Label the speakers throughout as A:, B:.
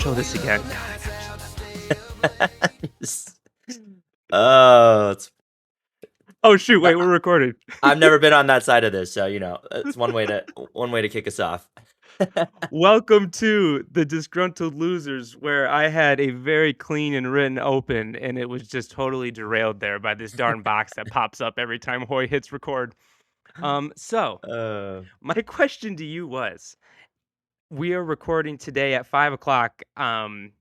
A: echo this again.
B: Oh,
A: Oh shoot! Wait, we're recording.
B: I've never been on that side of this, so it's one way to kick us off.
A: Welcome to the Disgruntled Losers, where I had a very clean and written open, and it was just totally derailed there by this darn box that pops up every time Hoy hits record. So
B: Uh,
A: my question to you was: we are recording today at 5 o'clock. On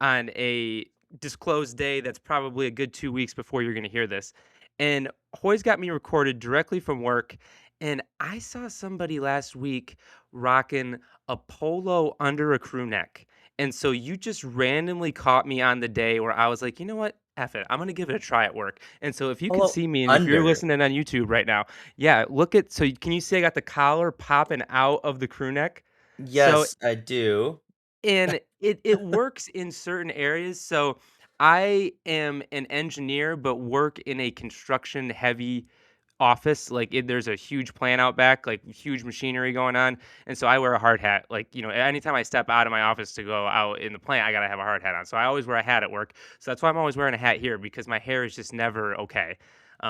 A: a disclosed day that's probably a good 2 weeks before you're going to hear this. And Hoy's got me recorded directly from work. And I saw somebody last week rocking a polo under a crew neck. And so you just randomly caught me on the day where I was like, you know what? F it. I'm going to give it a try at work. And so if you can
B: Polo
A: see me and if you're
B: under.
A: listening on YouTube right now, yeah, look at, so can you see I got the collar popping out of the crew neck? So
B: Yes, I do.
A: and it works in certain areas. So I am an engineer, but work in a construction heavy office. Like there's a huge plant out back, like huge machinery going on. And so I wear a hard hat. Like, anytime I step out of my office to go out in the plant, I got to have a hard hat on. So I always wear a hat at work. So that's why I'm always wearing a hat here because my hair is just never okay.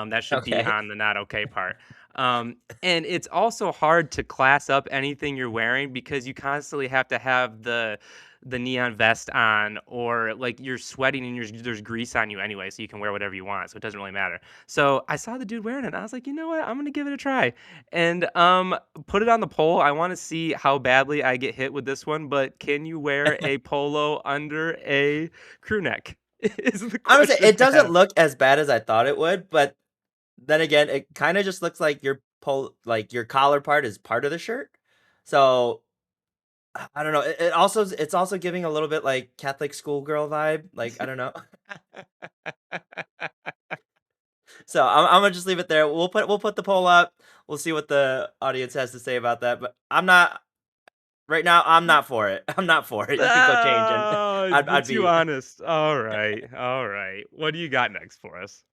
A: That should be
B: Okay.
A: on the not okay part. And it's also hard to class up anything you're wearing because you constantly have to have the neon vest on, or like you're sweating and there's grease on you anyway, so you can wear whatever you want, so it doesn't really matter. So I saw the dude wearing it and I was like, you know what, I'm gonna give it a try and put it on the poll. I want to see how badly I get hit with this one, but can you wear a polo under a crew neck? Is the
B: I'm gonna say
A: question
B: it
A: I
B: doesn't
A: have.
B: look as bad as I thought it would, but then again, it kind of just looks like your collar part is part of the shirt. So I don't know. It's also giving a little bit like Catholic schoolgirl vibe. Like I don't know. So I'm gonna just leave it there. We'll put the poll up. We'll see what the audience has to say about that. But I'm not right now. I'm not for it. I'm not for it. You could go change, and
A: Oh,
B: I'd
A: too
B: be.
A: honest. All right, all right, what do you got next for us?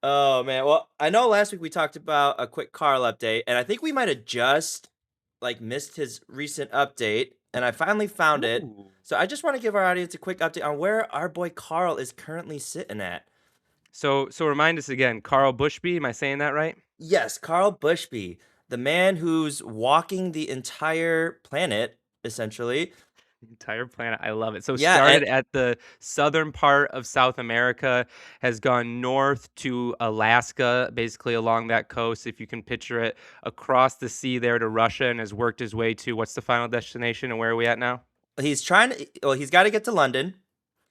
B: Oh man. Well, I know last week we talked about a quick Karl update, and I think we might have just like missed his recent update, and I finally found it.
A: Ooh.
B: So I just want to give our audience a quick update on where our boy Karl is currently sitting at.
A: So remind us again, Carl Bushby. Am I saying that right?
B: Yes, Karl Bushby, the man who's walking the entire planet, essentially.
A: The entire planet. I love it. So
B: Yeah, and
A: started at the southern part of South America, has gone north to Alaska, basically along that coast, if you can picture it, across the sea there to Russia, and has worked his way to what's the final destination and where are we at now?
B: he's trying to. Well, he's got to get to London.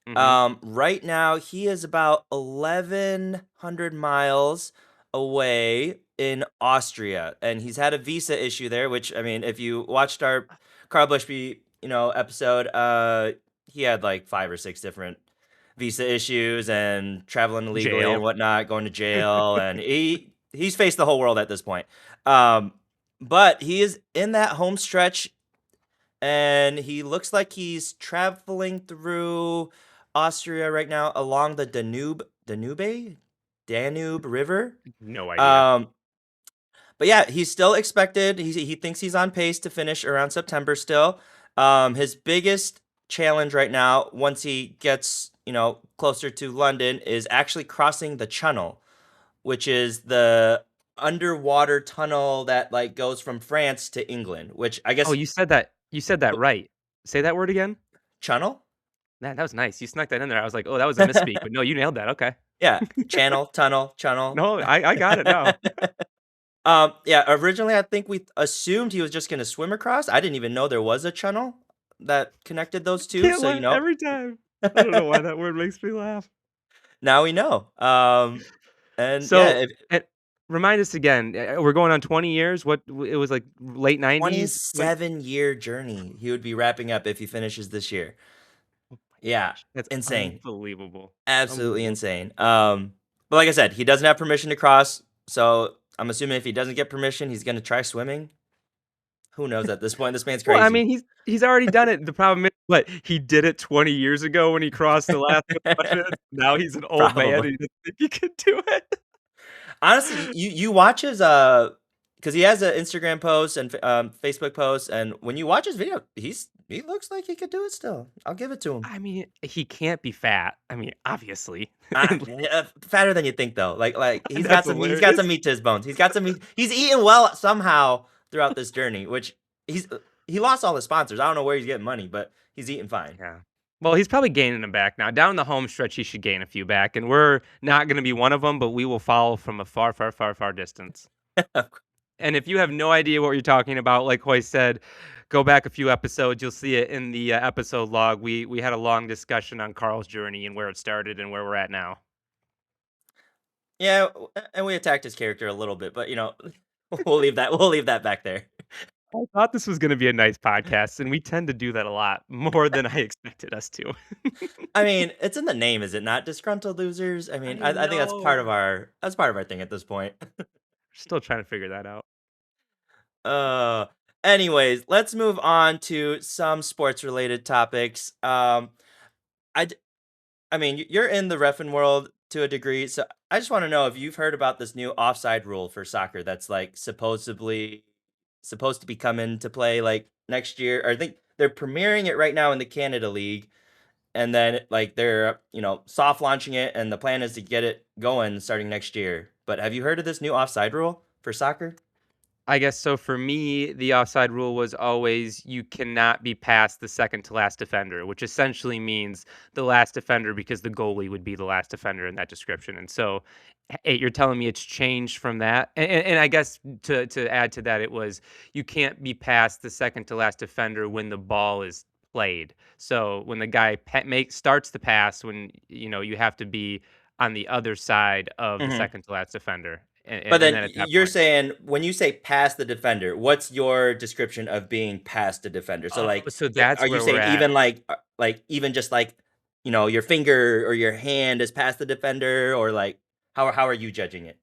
A: Mm-hmm.
B: Right now he is about 1,100 miles away in Austria, and he's had a visa issue there. Which I mean, if you watched our Karl Bushby, episode, he had like 5 or 6 different visa issues and traveling illegally and
A: Jail.
B: whatnot, going to jail, and he's faced the whole world at this point. Um, but he is in that home stretch, and he looks like he's traveling through Austria right now along the Danube River.
A: No idea.
B: Um, but yeah, he's still expected. He thinks he's on pace to finish around September still. His biggest challenge right now, once he gets closer to London, is actually crossing the Channel, which is the underwater tunnel that like goes from France to England. Which I
A: Oh,
B: guess
A: you said that. You said that right. Say that word again.
B: Channel.
A: Man, that was nice. You snuck that in there. I was like, oh, that was a misspeak, but no, you nailed that. Okay.
B: Yeah, channel, tunnel, channel.
A: No, I got it now.
B: Yeah, originally I think we assumed he was just gonna swim across. I didn't even know there was a channel that connected those two.
A: Can't
B: So
A: laugh every time. I don't know why that word makes me laugh.
B: now we know. And yeah,
A: So, remind us again. We're going on 20 years. It was like late 90s when.
B: 27-year journey he would be wrapping up if he finishes this year.
A: Oh my
B: Yeah,
A: gosh, that's
B: insane,
A: unbelievable.
B: absolutely
A: Unbelievable.
B: insane. But like I said, he doesn't have permission to cross. So I'm assuming if he doesn't get permission, he's gonna try swimming. Who knows at this point? This man's
A: Well, I
B: crazy.
A: mean, he's already done it. The problem is, what he did it 20 years ago when he crossed Alaska. Now he's an old man
B: Probably.
A: and he doesn't think he can do it.
B: Honestly, you watch his because he has an Instagram post and Facebook post, and when you watch his video, he looks like he could do it still. I'll give it to him.
A: I mean, he can't be fat. I mean, obviously. And
B: Fatter than you think though. Like
A: that's
B: he's got some
A: hilarious.
B: meat to his bones. He's got some meat. He's eating well somehow throughout this journey, which he lost all his sponsors. I don't know where he's getting money, but he's eating fine.
A: Yeah. Well, he's probably gaining them back now. Down the home stretch, he should gain a few back, and we're not going to be one of them, but we will follow from a far, far, far, far distance. And if you have no idea what you're talking about, like Hoy said, go back a few episodes. You'll see it in the episode log. We had a long discussion on Karl's journey and where it started and where we're at now.
B: Yeah, and we attacked his character a little bit, but we'll leave that back there.
A: I thought this was going to be a nice podcast, and we tend to do that a lot more than I expected us to.
B: I mean, it's in the name, is it not? Disgruntled losers. I mean,
A: I
B: I think
A: know.
B: that's part of our thing at this point.
A: Still trying to figure that out.
B: Uh, anyways, let's move on to some sports related topics. I d- I mean, you're in the reffing world to a degree, so I just want to know if you've heard about this new offside rule for soccer that's like supposed to be coming to play like next year. Or I think they're premiering it right now in the Canada League, and then like they're soft launching it, and the plan is to get it going starting next year. But have you heard of this new offside rule for soccer?
A: I guess so. For me, the offside rule was always you cannot be past the second to last defender, which essentially means the last defender because the goalie would be the last defender in that description. And so you're telling me it's changed from that. And I guess to add to that, it was you can't be past the second to last defender when the ball is played. So when the guy starts the pass, when you have to be on the other side of the
B: Hmm.
A: second to last defender. And,
B: But
A: and, and
B: then
A: then at that
B: you're
A: point.
B: saying when you say past the defender, what's your description of being past the defender? So
A: Oh,
B: like,
A: so that's
B: are you
A: where we're
B: saying
A: at.
B: even like even just like your finger or your hand is past the defender, or like how are you judging it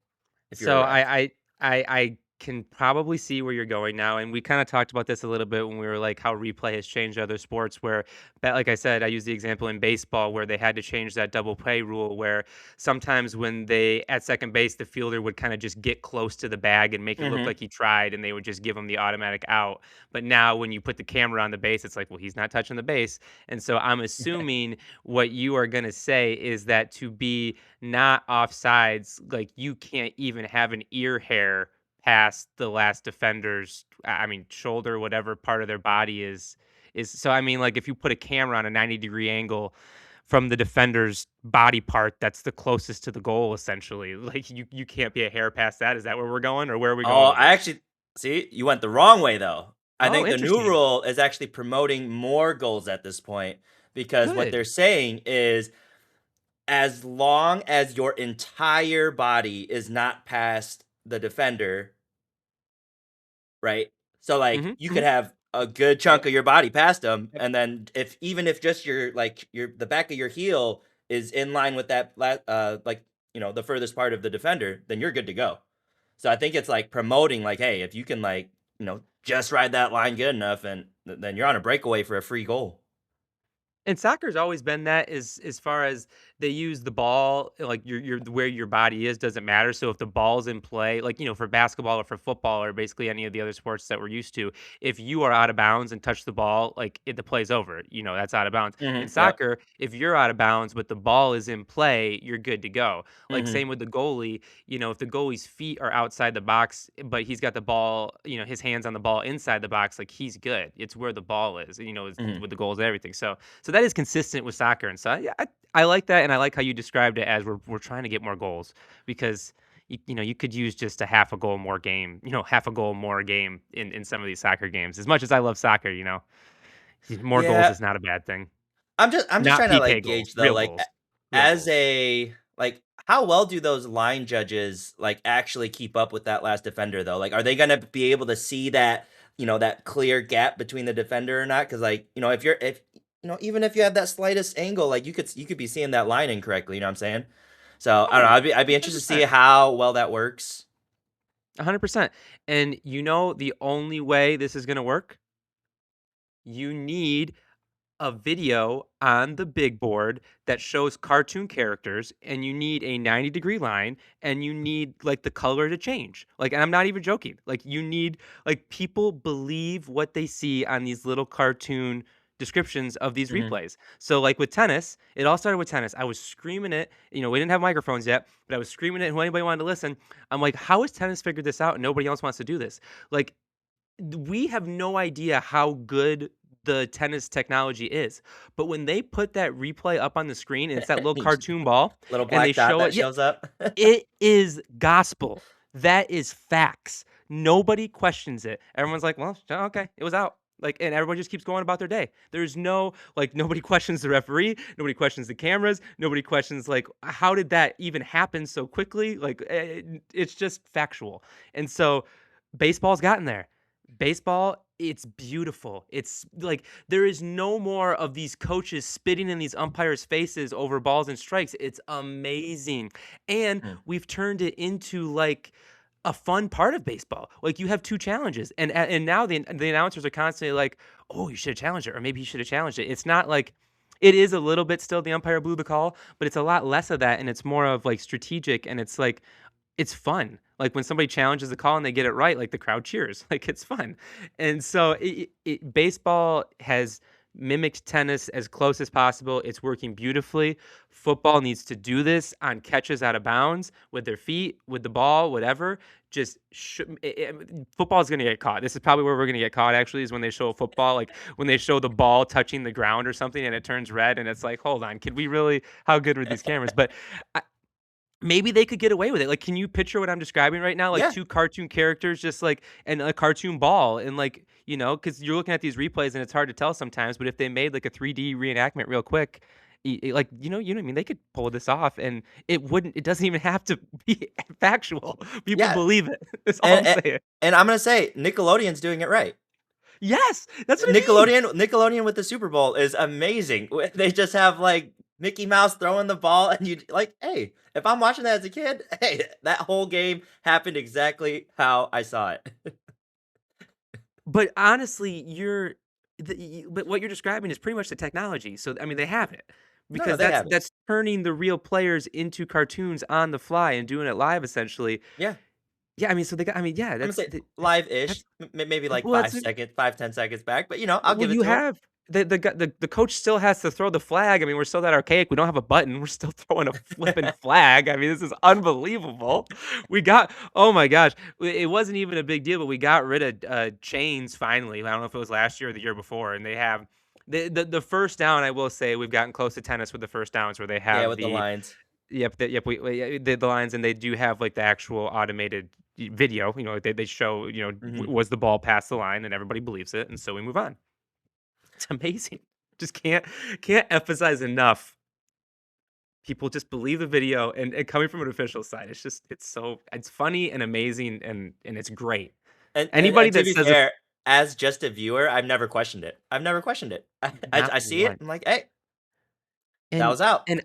B: if you're a
A: So
B: ref?
A: I can probably see where you're going now, and we kind of talked about this a little bit when we were like how replay has changed other sports. Where, like I said, I use the example in baseball where they had to change that double play rule, where sometimes when they at second base, the fielder would kind of just get close to the bag and make it look
B: Hmm.
A: like he tried, and they would just give him the automatic out. But now when you put the camera on the base, it's like, well, he's not touching the base, and so I'm assuming what you are gonna say is that to be not offsides, like you can't even have an ear hair past the last defender's, I mean, shoulder, whatever part of their body is. So I mean, like if you put a camera on a 90-degree angle from the defender's body part that's the closest to the goal, essentially, like you can't be a hair past that. Is that where we're going, or where are we
B: Oh,
A: going with
B: I
A: this?
B: actually see you went the wrong way though. I
A: Oh,
B: think the new
A: interesting.
B: rule is actually promoting more goals at this point, because what they're
A: Good.
B: saying is as long as your entire body is not past the defender, right? So like
A: Hmm.
B: you could
A: Hmm.
B: have a good chunk
A: Yep.
B: of your body past them,
A: Yep.
B: and then if even if just your the back of your heel is in line with that like the furthest part of the defender, then you're good to go. So I think it's like promoting like, hey, if you can like just ride that line good enough, and then you're on a breakaway for a free goal.
A: And soccer's always been that as far as they use the ball, like your where your body is doesn't matter. So if the ball's in play, like for basketball or for football or basically any of the other sports that we're used to, if you are out of bounds and touch the ball, like the play's over. That's out of bounds. In
B: Yep.
A: soccer, if you're out of bounds but the ball is in play, you're good to go. Like
B: Hmm.
A: same with the goalie, if the goalie's feet are outside the box, but he's got the ball, his hands on the ball inside the box, like he's good. It's where the ball is,
B: Hmm.
A: with the goals and everything. So that is consistent with soccer, and so yeah, I like that, and I like how you described it as we're trying to get more goals because you could use just a half a goal more game, half a goal more game in some of these soccer games. As much as I love soccer, more goals
B: Yeah,
A: is not a bad thing.
B: I'm just
A: Not
B: trying to
A: PK
B: like
A: goals,
B: gauge though,
A: real
B: like
A: goals, real
B: as
A: goals.
B: a like how well do those line judges like actually keep up with that last defender though? Like, are they gonna be able to see that that clear gap between the defender or not? Because like if even if you have that slightest angle, like you could be seeing that line incorrectly. You know what I'm saying? So I don't know.
A: Oh,
B: I'd be interested to see
A: 100%.
B: how well that works.
A: 100%. And the only way this is gonna work, you need a video on the big board that shows cartoon characters, and you need a 90-degree line, and you need, like, the color to change. Like, and I'm not even joking. Like, you need like, people believe what they see on these little cartoon descriptions of these
B: Mhm.
A: replays. So, like, with tennis, it all started with tennis. I was screaming it, we didn't have microphones yet, but I was screaming it, who anybody wanted to listen. I'm like, "How has tennis figured this out and nobody else wants to do this?" Like, we have no idea how good the tennis technology is. But when they put that replay up on the screen and it's that little cartoon ball
B: Little
A: and they
B: black dot
A: show it,
B: that
A: yeah,
B: shows up.
A: it is gospel. That is facts. Nobody questions it. Everyone's like, "Well, okay, it was out." Like, and everybody just keeps going about their day. There's no like nobody questions the referee, nobody questions the cameras, nobody questions like how did that even happen so quickly? Like it's just factual. And so baseball's gotten there. Baseball, it's beautiful. It's like there is no more of these coaches spitting in these umpires' faces over balls and strikes. It's amazing. And
B: Mm.
A: we've turned it into like a fun part of baseball. Like you have two challenges, and now the announcers are constantly like, "Oh, you should have challenged it," or maybe you should have challenged it. It's not like it is a little bit still the umpire blew the call, but it's a lot less of that, and it's more of like strategic, and it's like it's fun. Like when somebody challenges the call and they get it right, like the crowd cheers. Like it's fun. And so baseball has mimicked tennis as close as possible. It's working beautifully. Football needs to do this on catches out of bounds with their feet, with the ball, whatever. Just football is going to get caught. This is probably where we're going to get caught. Actually, is when they show football, like when they show the ball touching the ground or something, and it turns red, and it's like, hold on, could we really? How good were these cameras? But maybe they could get away with it. Like, can you picture what I'm describing right now? Like
B: Yeah.
A: 2 cartoon characters just like and a cartoon ball and like, because 'cause you're looking at these replays and it's hard to tell sometimes, but if they made like a 3D reenactment real quick, like, you know what I mean? They could pull this off and it doesn't even have to be factual. People
B: Yeah.
A: believe it. That's all
B: And
A: I'm
B: and
A: saying.
B: and I'm gonna say Nickelodeon's doing it right.
A: Yes, that's what I mean.
B: Nickelodeon with the Super Bowl is amazing. They just have, like, Mickey Mouse throwing the ball, and you like, "Hey, if I'm watching that as a kid, hey, that whole game happened exactly how I saw it."
A: But honestly, but what you're describing is pretty much the technology. So I mean, they have it
B: No,
A: because
B: they
A: that's
B: have it.
A: that's turning the real players into cartoons on the fly and doing it live essentially.
B: Yeah.
A: Yeah, I mean, so they got. I mean, yeah,
B: I'm gonna
A: that's
B: say live-ish,
A: that's
B: maybe, like,
A: well, that's
B: 5 seconds, 5, 10 seconds back, but, I'll
A: well,
B: give it
A: you
B: to him.
A: have the coach still has to throw the flag. I mean, we're still that archaic. We don't have a button. We're still throwing a flipping flag. I mean, this is unbelievable. We got oh my gosh, it wasn't even a big deal, but we got rid of chains finally. I don't know if it was last year or the year before, and they have the first down. I will say we've gotten close to tennis with the first downs where they
B: Yeah,
A: have
B: with the
A: the
B: lines.
A: yep we did the lines and they do have like the actual automated video. They show
B: Mhm.
A: was the ball past the line and everybody believes it, and so we move on. It's amazing. Just can't emphasize enough. People just believe the video and coming from an official side, it's funny and amazing and it's great.
B: And
A: Anybody
B: to
A: that
B: be
A: says it's
B: fair, as just a viewer, I've never questioned it. I've never questioned it.
A: not
B: I see it,
A: one.
B: I'm like, "Hey, that
A: And
B: was out."
A: and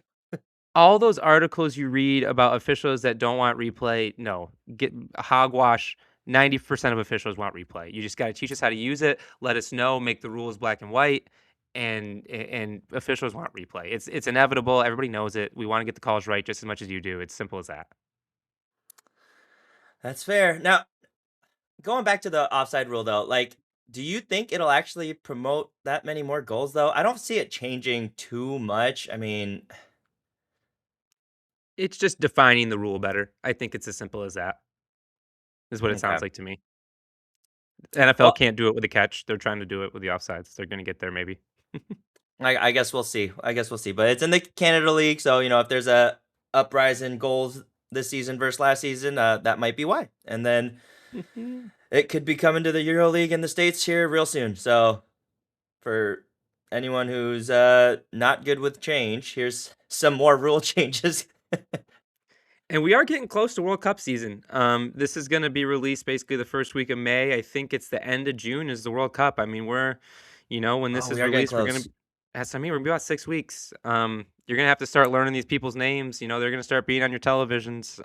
A: all those articles you read about officials that don't want replay, no, get hogwash. 90% of officials want replay. You just got to teach us how to use it. Let us know. Make the rules black and white. And officials want replay. It's inevitable. Everybody knows it. We want to get the calls right just as much as you do. It's simple as that.
B: That's fair. Now, going back to the offside rule though, like, do you think it'll actually promote that many more goals though? I don't see it changing too much. I mean,
A: It's just defining the rule better. I think it's as simple as that. Is what it
B: okay.
A: sounds like to me. NFL
B: Well,
A: can't do it with a catch. They're trying to do it with the offsides. They're going to get there maybe.
B: I guess we'll see. I guess we'll see. But it's in the Canada League, so if there's a uprise in goals this season versus last season, that might be why. And then it could be coming to the Euro League in the States here real soon. So for anyone who's not good with change, here's some more rule changes.
A: And we are getting close to World Cup season. This is going to be released basically the first week of May. I think it's the end of June is the World Cup. I mean, when this
B: Oh,
A: is
B: we are getting
A: released, we're going
B: close.
A: to. That's I mean, we're gonna be about 6 weeks. You're gonna have to start learning these people's names. They're gonna start being on your televisions.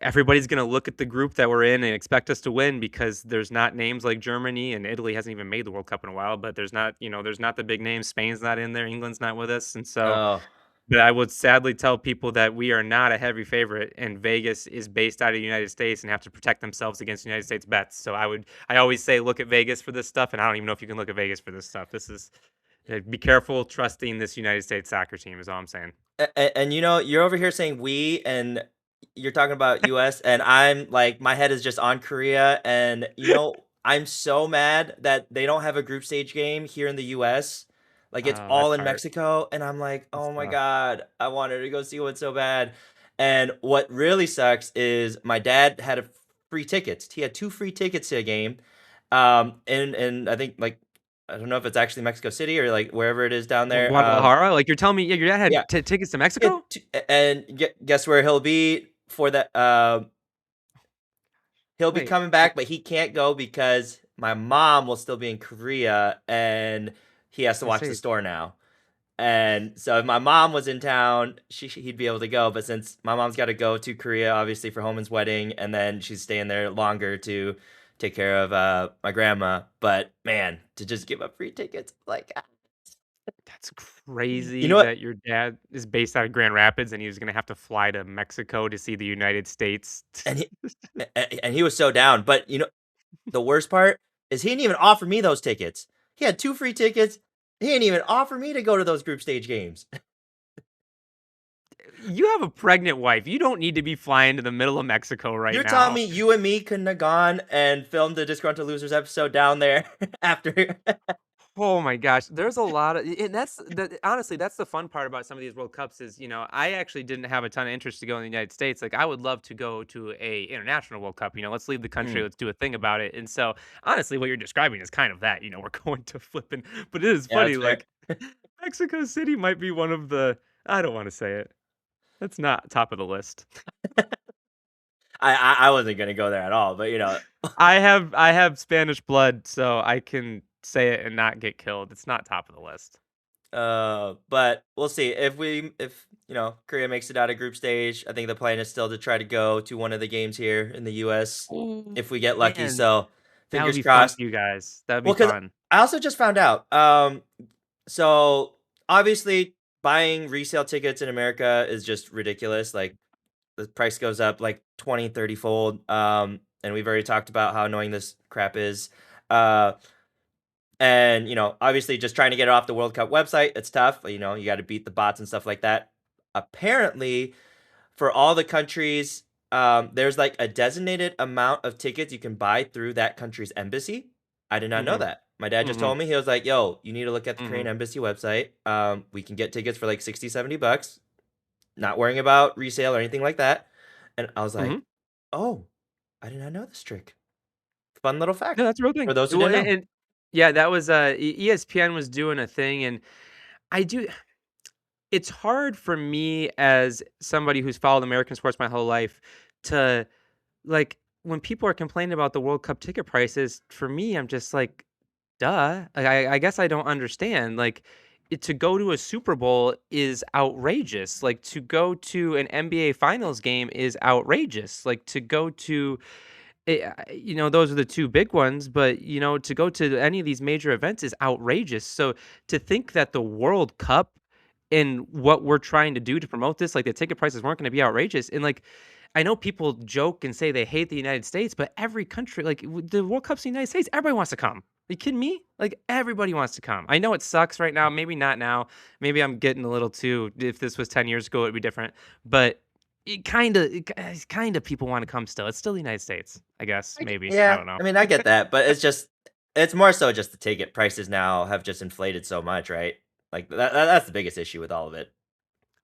A: everybody's going to look at the group that we're in and expect us to win because there's not names like Germany, and Italy hasn't even made the World Cup in a while, but there's not the big names. Spain's not in there. England's not with us. And so,
B: Oh,
A: but I would sadly tell people that we are not a heavy favorite, and Vegas is based out of the United States and have to protect themselves against United States bets. So I always say, look at Vegas for this stuff, and I don't even know if you can look at Vegas for this stuff. Be careful trusting this United States soccer team is all I'm saying.
B: and you're over here saying we, and you're talking about US, and I'm like, my head is just on Korea, and I'm so mad that they don't have a group stage game here in the US. Like it's
A: Oh,
B: all
A: that's
B: in
A: hard.
B: Mexico, and I'm like,
A: That's
B: oh my
A: tough.
B: God, I wanted to go see one so bad. And what really sucks is my dad had a free tickets. He had two free tickets to a game. And I think like I don't know if it's actually Mexico City or like wherever it is down there.
A: Guadalajara? Like you're telling me, yeah, your dad
B: Yeah,
A: had tickets to
B: he had
A: Mexico?
B: and guess where he'll be for that? He'll be
A: Wait,
B: coming back, but he can't go because my mom will still be in Korea, and he has to
A: I
B: watch the
A: say,
B: store now. And so if my mom was in town, he'd be able to go. But since my mom's got to go to Korea, obviously for Homan's wedding, and then she's staying there longer to take care of my grandma. But man, to just give up free tickets, like
A: that's
B: you
A: crazy
B: know what?
A: that your dad is based out of Grand Rapids and he was gonna have to fly to Mexico to see the United States.
B: And he was so down. But the worst part is he didn't even offer me those tickets. He had two free tickets. He didn't even offer me to go to those group stage games.
A: You have a pregnant wife. You don't need to be flying to the middle of Mexico right
B: You're telling
A: now.
B: me you and me couldn't have gone and filmed the Disgruntled Losers episode down there after?
A: Oh my gosh, there's a lot of, and honestly, that's the fun part about some of these World Cups is, I actually didn't have a ton of interest to go in the United States. Like I would love to go to a international World Cup. Let's leave the country,
B: Hmm,
A: let's do a thing about it. And so, honestly, what you're describing is kind of that. We're going to flipping, but it is
B: yeah,
A: funny.
B: that's fair.
A: Like Mexico City might be one of the. I don't want to say it. That's not top of the list.
B: I wasn't gonna go there at all, but
A: I have Spanish blood, so I can say it and not get killed. It's not top of the list.
B: but we'll see if Korea makes it out of group stage. I think the plan is still to try to go to one of the games here in the US
A: Oh
B: if we get lucky.
A: man,
B: So
A: that would
B: fingers
A: be fun for
B: crossed.
A: you guys. That would be
B: Well, because
A: fun.
B: I also just found out. So obviously buying resale tickets in America is just ridiculous. Like the price goes up like 20, 30 fold. And we've already talked about how annoying this crap is. Uh, and obviously just trying to get it off the World Cup website, it's tough. You got to beat the bots and stuff like that. Apparently, for all the countries, there's like a designated amount of tickets you can buy through that country's embassy. I did not know
A: Mhm,
B: that. My dad just
A: mhm,
B: told me, he was like, yo, you need to look at the Korean
A: mhm,
B: embassy website. We can get tickets for like 60, $70, not worrying about resale or anything like that. And I was
A: mhm.
B: like, oh, I did not know this trick. Fun little
A: No,
B: fact
A: that's a real
B: for
A: thing.
B: those who
A: Well,
B: didn't know.
A: and yeah, that was, ESPN was doing a thing, and I do it's hard for me as somebody who's followed American sports my whole life to, like, when people are complaining about the World Cup ticket prices, for me, I'm just like, "Duh." Like, I guess I don't understand, like, to go to a Super Bowl is outrageous, like, to go to an NBA Finals game is outrageous, like, to go to those are the 2 big ones, but, to go to any of these major events is outrageous. So, to think that the World Cup and what we're trying to do to promote this, like, the ticket prices weren't gonna be outrageous, and, like, I know people joke and say they hate the United States, but every country like, the World Cup's in the United States, everybody wants to come. Are you kidding me? Like, everybody wants to come. I know it sucks right now, maybe not now, maybe I'm getting a little too if this was 10 years ago, it'd be different, but it kinda people wanna come still. It's still the United States, I guess, maybe. I
B: Yeah,
A: don't know.
B: I mean, I get that, but it's more so just the ticket prices now have just inflated so much, right? Like that's the biggest issue with all of it.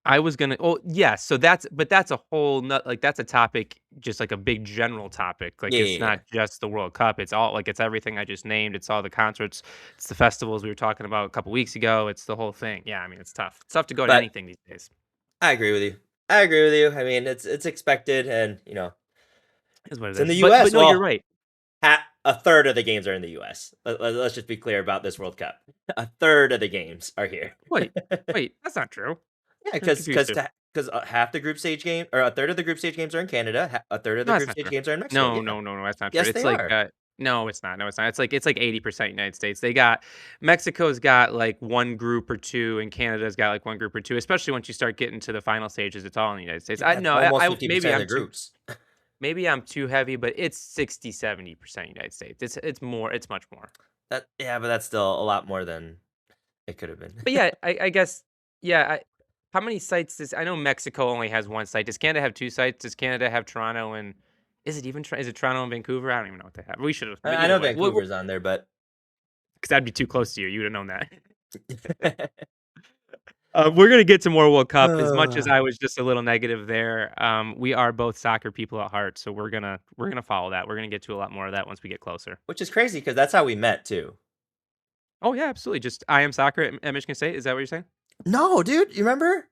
A: I was gonna oh, yes, so that's a whole not like, that's a topic, just like a big general topic, like,
B: Yeah,
A: it's
B: yeah, yeah.
A: not just the World Cup, it's all like, it's everything I just named, it's all the concerts, it's the festivals we were talking about a couple weeks ago, it's the whole thing. Yeah, I mean, it's tough. It's tough to go to
B: But
A: anything these days.
B: I agree with you. I agree with you. I mean, it's expected, and
A: Is what it
B: it's in
A: is.
B: the
A: But
B: U.S.
A: no, you're
B: Well,
A: right.
B: a third of the games are in the U.S. Let's just be clear about this World Cup. A third of the games are here.
A: Wait, wait, that's not true.
B: Yeah,
A: I'm
B: because
A: confused
B: because
A: here.
B: because half the group stage game, or a third of the group stage games are in Canada. A third of the
A: No, that's
B: group
A: not
B: stage
A: true.
B: games are in Mexico.
A: No,
B: Yeah,
A: no, no, no, that's not true.
B: yes,
A: It's
B: they
A: like,
B: are.
A: no, it's not. No, it's not. It's like 80% United States. They got Mexico's got like one group or two, and Canada's got like one group or two. Especially once you start getting to the final stages, it's all in the United States.
B: Dude,
A: I
B: that's
A: no,
B: almost
A: I
B: 50% of the groups.
A: maybe I'm too heavy, but it's 60-70% United States. It's more. It's much more.
B: Yeah, but that's still a lot more than it could have been.
A: But yeah, I guess yeah. How many sites does I know Mexico only has one site. Does Canada have two sites? Does Canada have Toronto and is it even is it Toronto and Vancouver? I don't even know what they have. We should have, but
B: I
A: either
B: know
A: way,
B: Vancouver's on there, but
A: because that'd be too close to you. You would have known that. We're gonna get to more World Cup. As much as I was just a little negative there, we are both soccer people at heart, so we're gonna follow that. We're gonna get to a lot more of that once we get closer.
B: which is crazy because that's how we met too.
A: Oh yeah, absolutely. Just I am soccer at Michigan State. Is that what you're saying?
B: No, dude, you remember?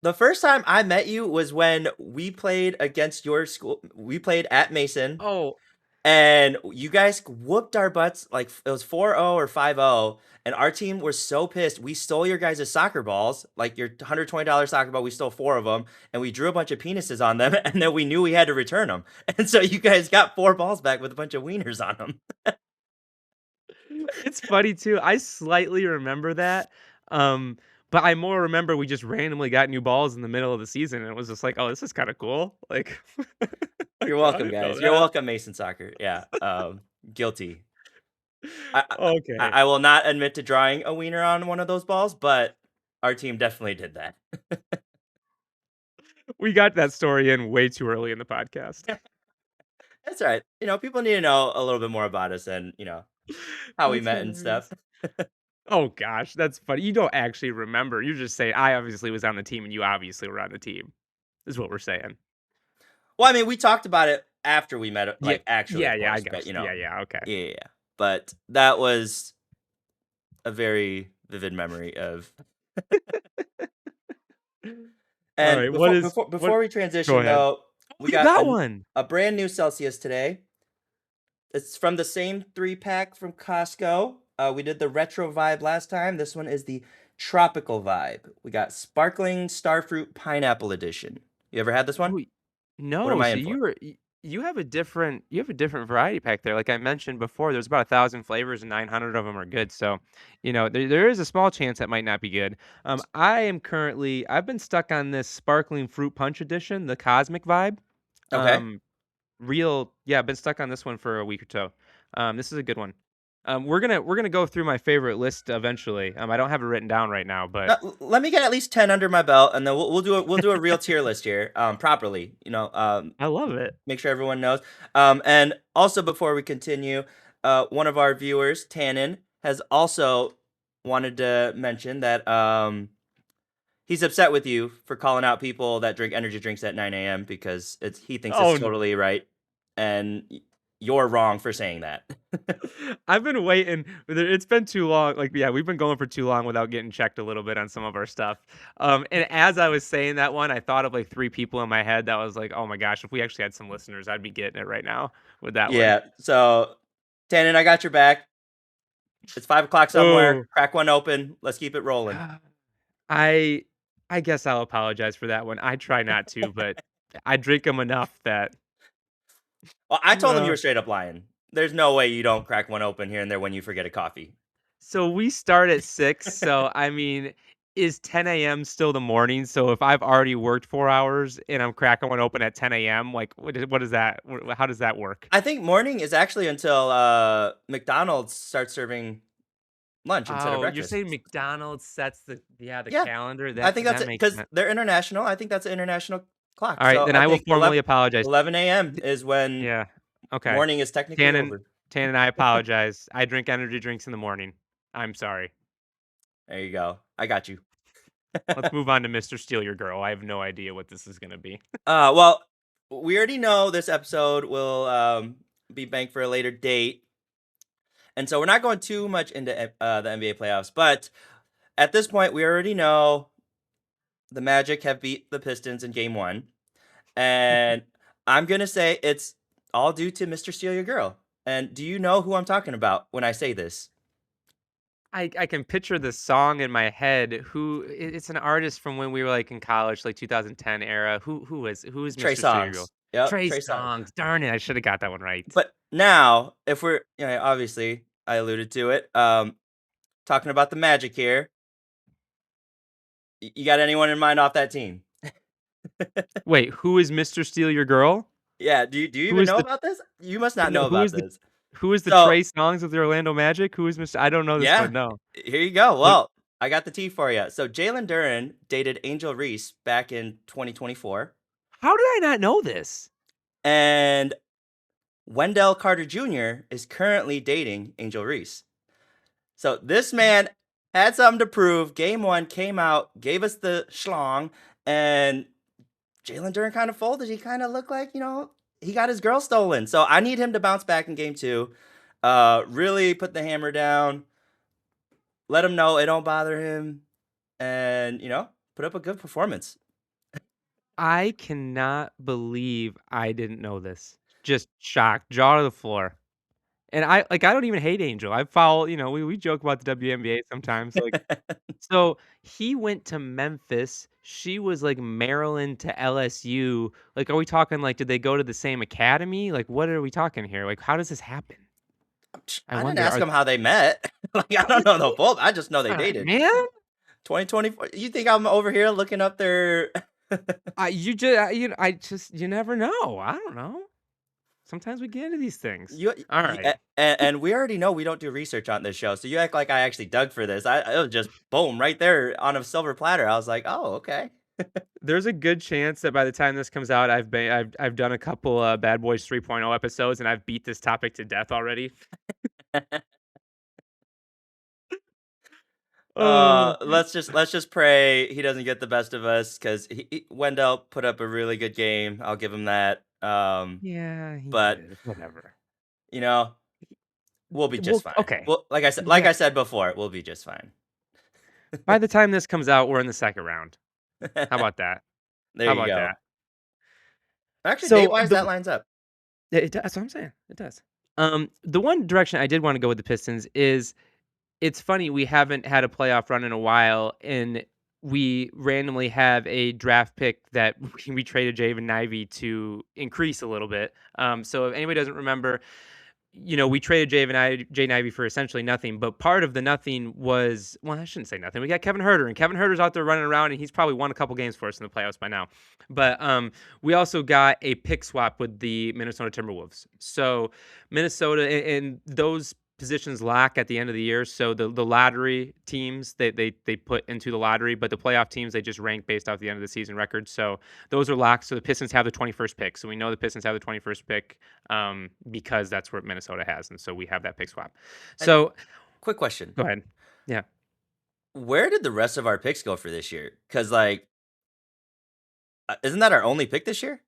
B: The first time I met you was when we played against your school. We played at Mason,
A: Oh,
B: and you guys whooped our butts. Like it was 4-0 or 5-0, and our team was so pissed. We stole your guys' soccer balls, like your $120 soccer ball. We stole four of them, and we drew a bunch of penises on them, and then we knew we had to return them. And so you guys got four balls back with a bunch of wieners on them.
A: it's funny too. I slightly remember that. But I more remember we just randomly got new balls in the middle of the season and it was just like, "Oh, this is kind of cool." Like,
B: You're
A: like, "Oh, I
B: welcome,
A: didn't know
B: guys. You're
A: that."
B: welcome, Mason Soccer. Yeah, guilty. I
A: Okay.
B: will not admit to drawing a wiener on one of those balls, but our team definitely did that.
A: We got that story in way too early in the podcast.
B: That's all right. People need to know a little bit more about us and, how we
A: That's
B: met and stuff.
A: hilarious. Oh gosh, that's funny. You don't actually remember. You're just saying I obviously was on the team and you obviously were on the team. Is what we're saying.
B: Well, I mean, we talked about it after we met,
A: Yeah.
B: like, actually,
A: Yeah,
B: of
A: yeah, I
B: course, but,
A: guess. Yeah, yeah, okay.
B: yeah, yeah, yeah. But that was a very vivid memory of.
A: All
B: And
A: right. What is what
B: before we
A: go
B: transition,
A: ahead.
B: though,
A: Oh,
B: we
A: you
B: got
A: got one.
B: a brand new Celsius today. It's from the same 3-pack from Costco. We did the retro vibe last time. This one is the tropical vibe. We got sparkling starfruit pineapple edition. You ever had this one?
A: Oh,
B: What am
A: no.
B: I
A: So
B: in for?
A: you have a different variety pack there. Like I mentioned before, there's about 1,000 flavors and 900 of them are good. So, there is a small chance that might not be good. I've been stuck on this sparkling fruit punch edition, the cosmic vibe.
B: Okay.
A: Um, yeah, I've been stuck on this one for a week or so. This is a good one. We're gonna go through my favorite list eventually. I don't have it written down right now, but
B: Let me get at least 10 under my belt, and then we'll do a real tier list here, properly.
A: I love it.
B: Make sure everyone knows. And also before we continue, one of our viewers, Tannen, has also wanted to mention that he's upset with you for calling out people that drink energy drinks at 9 a.m. because he thinks it's
A: Oh,
B: totally right, and you're wrong for saying that.
A: I've been waiting. It's been too long. Like, yeah, we've been going for too long without getting checked a little bit on some of our stuff. And as I was saying that one, I thought of like three people in my head that was like, oh my gosh, if we actually had some listeners, I'd be getting it right now with that one.
B: Yeah. So, Tannen, I got your back. It's 5 o'clock somewhere.
A: Oh,
B: Crack one open. Let's keep it rolling.
A: I I guess I'll apologize for that one. I try not to, but I drink them enough that
B: Well, I told him you
A: uh,
B: were straight up lying. There's no way you don't crack one open here and there when you forget a coffee.
A: so we start at 6, so, I mean, is 10 AM still the morning? So if I've already worked 4 hours and I'm cracking one open at 10 AM, like, what is that? How does that work?
B: I think morning is actually until McDonald's starts serving lunch instead of
A: Oh, you're
B: breakfast.
A: saying McDonald's sets the
B: Yeah,
A: calendar?
B: I
A: That
B: think that's
A: that
B: it
A: makes
B: because
A: sense.
B: they're international. I think that's an international clock.
A: Alright,
B: So
A: then
B: I
A: I will
B: think
A: formally apologize.
B: 11 a.m. is when
A: Yeah, okay.
B: morning is technically
A: Tannen
B: over.
A: Tannen, I apologize. I drink energy drinks in the morning. I'm sorry.
B: There you go. I got you.
A: Let's move on to Mr. Steal Your Girl. I have no idea what this is gonna be.
B: Well, we already know this episode will be banked for a later date. And so we're not going too much into the NBA playoffs, but at this point, we already know the Magic have beat the Pistons in game one. And I'm going to say it's all due to Mr. Steal Your Girl. And do you know who I'm talking about when I say this?
A: I can picture the song in my head. It's an artist from when we were, like, in college, like, 2010 era. Who is
B: Trey
A: Mr. Cereal?
B: Songs. Yep,
A: Trey
B: Trey Songs.
A: Songz. Darn it, I shoulda got that one right.
B: But now, if we're, obviously, I alluded to it. Talking about the Magic here. You got anyone in mind off that team?
A: Wait, who is Mr. Steal Your Girl?
B: Yeah. Do you
A: Who
B: even
A: is
B: know
A: the
B: about this? You must not
A: no,
B: know
A: who
B: about
A: is the
B: this.
A: who is the
B: So
A: Trey Songz of the Orlando Magic? Who is Mr. I don't know this
B: yeah,
A: one, no.
B: here you go.
A: What
B: Well, I got the tea for you. So Jalen Duren dated Angel Reese back in 2024,
A: how did I not know this?
B: and Wendell Carter Jr. is currently dating Angel Reese. So this man had something to prove. Game one came out, gave us the schlong, and Jalen Duren kind of folded. He kind of looked like, he got his girl stolen. So I need him to bounce back in game two. Really put the hammer down. Let him know it don't bother him. And, put up a good performance.
A: I cannot believe I didn't know this. Just shocked, jaw to the floor. And I don't even hate Angel. I follow, we joke about the WNBA sometimes, like, so he went to Memphis. She was like Maryland to LSU. Like, are we talking like did they go to the same academy? Like, what are we talking here? Like, how does this happen? I
B: I didn't
A: wonder.
B: ask him how they met. Like, I don't know the full. I just know they dated.
A: Man,
B: 2024. You think I'm over here looking up their
A: I just you never know. I don't know. Sometimes we get into these things.
B: You,
A: All right.
B: and we already know we don't do research on this show, so you act like I actually dug for this. It was just boom right there on a silver platter. I was like, oh, okay.
A: There's a good chance that by the time this comes out, I've done a couple Bad Boys 3.0 episodes and I've beat this topic to death already. Oh,
B: Let's just pray he doesn't get the best of us because Wendell put up a really good game. I'll give him that.
A: yeah, he
B: But
A: did. Whatever.
B: you know, we'll be just
A: Well,
B: fine.
A: okay.
B: Well, like
A: Yeah.
B: I said before, we'll be just fine.
A: By the time this comes out, we're in the second round. How about that?
B: There
A: How
B: you
A: about
B: go.
A: that?
B: Actually, date
A: So
B: wise, that lines up.
A: that's what I'm saying. It does. The one direction I did want to go with the Pistons is it's funny we haven't had a playoff run in a while, and we randomly have a draft pick that we traded Javen Ivey to increase a little bit. So if anybody doesn't remember, we traded Jaden Ivey for essentially nothing, but part of the nothing was, well, I shouldn't say nothing. We got Kevin Herter, and Kevin Herter's out there running around, and he's probably won a couple games for us in the playoffs by now. But we also got a pick swap with the Minnesota Timberwolves. So Minnesota and those positions lock at the end of the year. So the lottery teams they put into the lottery, but the playoff teams they just rank based off the end of the season record. So those are locked. So the Pistons have the 21st pick. So we know the Pistons have the 21st pick because that's what Minnesota has, and so we have that pick swap.
B: And
A: So
B: quick question:
A: go ahead. Yeah,
B: where did the rest of our picks go for this year? Because like, isn't that our only pick this year?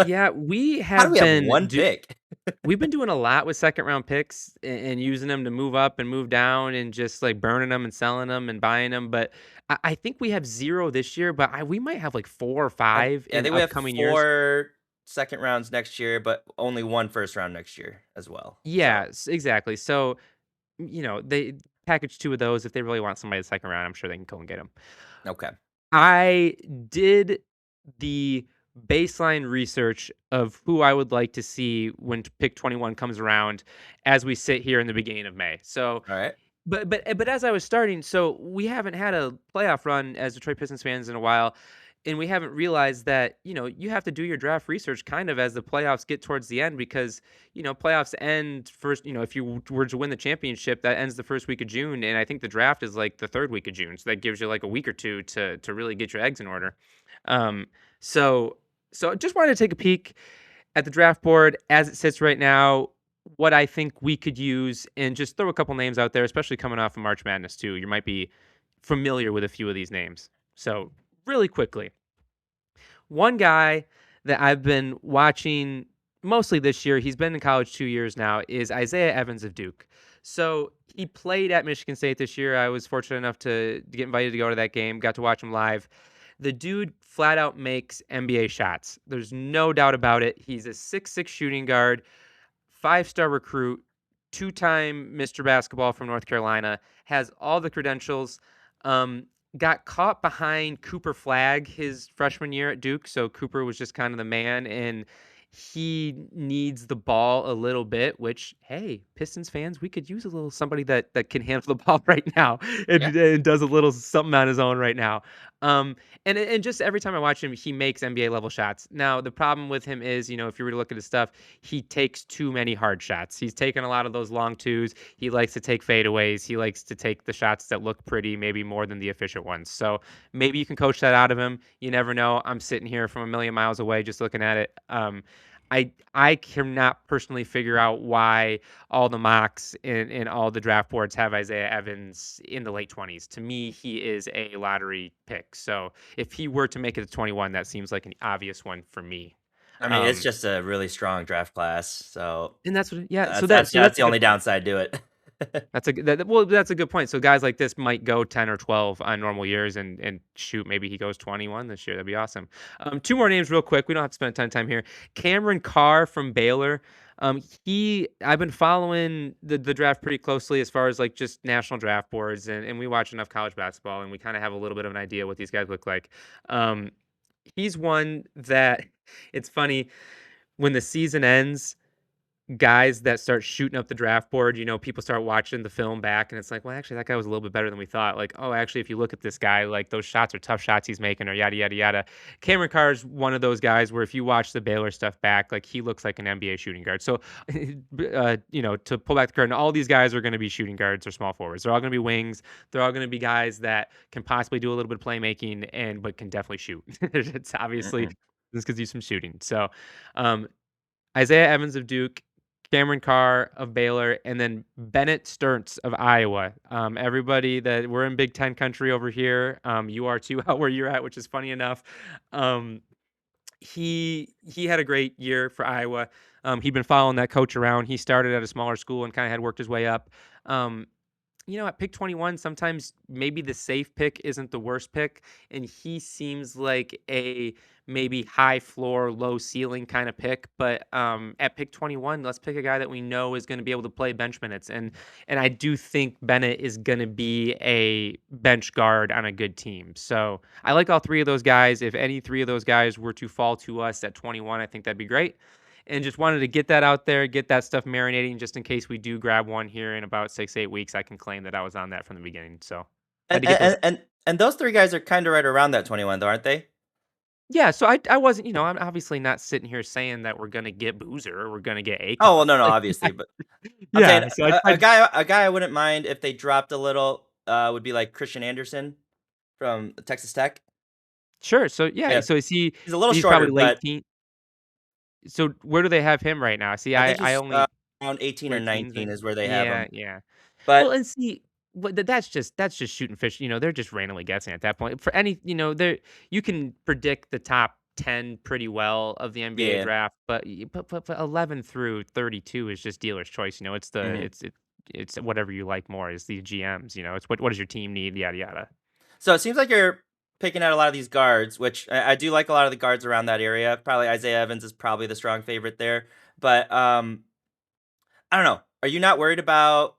A: yeah. We
B: How do
A: have
B: we have
A: been
B: one pick?
A: we've been doing a lot with second round picks and using them to move up and move down and just like burning them and selling them and buying them. But I think we have zero this year, but we might have like 4 or 5
B: I
A: in
B: think we have
A: upcoming years.
B: 4 second rounds next year, but only one first round next year as well. So
A: Yeah, exactly. So they package 2 of those if they really want somebody in the second round. I'm sure they can go and get them.
B: okay,
A: I did the baseline research of who I would like to see when pick 21 comes around as we sit here in the beginning of May. So,
B: all right.
A: but as I was starting, so we haven't had a playoff run as Detroit Pistons fans in a while, and we haven't realized that, you have to do your draft research kind of as the playoffs get towards the end because, playoffs end first, if you were to win the championship, that ends the first week of June, and I think the draft is like the third week of June, so that gives you like a week or two to really get your eggs in order. Um, so so just wanted to take a peek at the draft board as it sits right now, what I think we could use, and just throw a couple names out there, especially coming off of March Madness too. You might be familiar with a few of these names. So really quickly, one guy that I've been watching mostly this year, he's been in college 2 years now, is Isaiah Evans of Duke. So he played at Michigan State this year. I was fortunate enough to get invited to go to that game, got to watch him live. The dude flat out makes NBA shots. There's no doubt about it. He's a 6'6" shooting guard, 5-star recruit, two-time Mr. Basketball from North Carolina, has all the credentials. Um, got caught behind Cooper Flagg his freshman year at Duke, so Cooper was just kind of the man, and he needs the ball a little bit, which, hey, Pistons fans, we could use a little somebody that can handle the ball right now
B: Yeah.
A: and does a little something on his own right now. Um, and just every time I watch him, he makes NBA level shots. Now, the problem with him is, if you were to look at his stuff, he takes too many hard shots. He's taken a lot of those long twos. He likes to take fadeaways. He likes to take the shots that look pretty, maybe more than the efficient ones. So maybe you can coach that out of him. You never know. I'm sitting here from a million miles away just looking at it. I cannot personally figure out why all the mocks and all the draft boards have Isaiah Evans in the late 20s. To me, he is a lottery pick. So if he were to make it to 21, that seems like an obvious one for me.
B: I mean, it's
A: Um,
B: just a really strong draft class, so
A: and that's what, yeah. So
B: that's
A: that
B: that's
A: so
B: that's
A: that's
B: the
A: a good
B: only
A: point.
B: downside to it.
A: Well, that's a good point. So guys like this might go 10 or 12 on normal years and shoot, maybe he goes 21 this year. That'd be awesome. Two more names real quick. We don't have to spend a ton of time here. Cameron Carr from Baylor. I've been following the draft pretty closely as far as like just national draft boards and we watch enough college basketball and we kind of have a little bit of an idea what these guys look like. Um, he's one that it's funny when the season ends, guys that start shooting up the draft board, people start watching the film back and it's like, well, actually that guy was a little bit better than we thought. Like, oh, actually, if you look at this guy, like those shots are tough shots he's making or yada, yada, yada. Cameron Carr is one of those guys where if you watch the Baylor stuff back, like he looks like an NBA shooting guard. So, to pull back the curtain, all these guys are going to be shooting guards or small forwards. They're all going to be wings. They're all going to be guys that can possibly do a little bit of playmaking but can definitely shoot. It's obviously
B: Mm-mm.
A: this gives you some shooting. So, um, Isaiah Evans of Duke, Cameron Carr of Baylor, and then Bennett Stearns of Iowa. Everybody that we're in Big Ten country over here. You are too out where you're at, which is funny enough. Um, he had a great year for Iowa. He'd been following that coach around. He started at a smaller school and kind of had worked his way up. Um, at pick 21, sometimes maybe the safe pick isn't the worst pick. And he seems like a maybe high floor, low ceiling kind of pick. But at pick 21, let's pick a guy that we know is going to be able to play bench minutes. And I do think Bennett is going to be a bench guard on a good team. So I like all three of those guys. If any three of those guys were to fall to us at 21, I think that'd be great and just wanted to get that out there, get that stuff marinating just in case we do grab one here in about 6, 8 weeks. I can claim that I was on that from the beginning. So
B: And
A: had to get those.
B: and those 3 guys are kinda right around that 21 though, aren't they?
A: Yeah. So I wasn't, I'm obviously not sitting here saying that we're going to get Boozer or we're going to get
B: Oh, well,
A: Akon.
B: no, no,
A: Like,
B: obviously, but I'm saying
A: yeah. So I
B: a
A: tried.
B: guy I wouldn't mind if they dropped a little, would be like Christian Anderson from Texas Tech.
A: Sure. So yeah.
B: Yeah,
A: So is he,
B: he's a little
A: he's
B: shorter,
A: probably late
B: but
A: teen. So where do they have him right now? See,
B: I
A: I,
B: think
A: I
B: he's,
A: only
B: around 18 or
A: late teens
B: 19
A: there.
B: is where they have
A: Yeah.
B: him.
A: Yeah. Well,
B: But
A: and see, that's just shooting fish. They're just randomly guessing at that point. For any, there you can predict the top 10 pretty well of the NBA
B: yeah,
A: draft, but 11 through 32 is just dealer's choice. It's the
B: mhm.
A: it's whatever you like more is the GMs. It's what does your team need? Yada yada.
B: So it seems like you're picking out a lot of these guards, which I do like a lot of the guards around that area. Probably Isaiah Evans is probably the strong favorite there. But, I don't know. Are you not worried about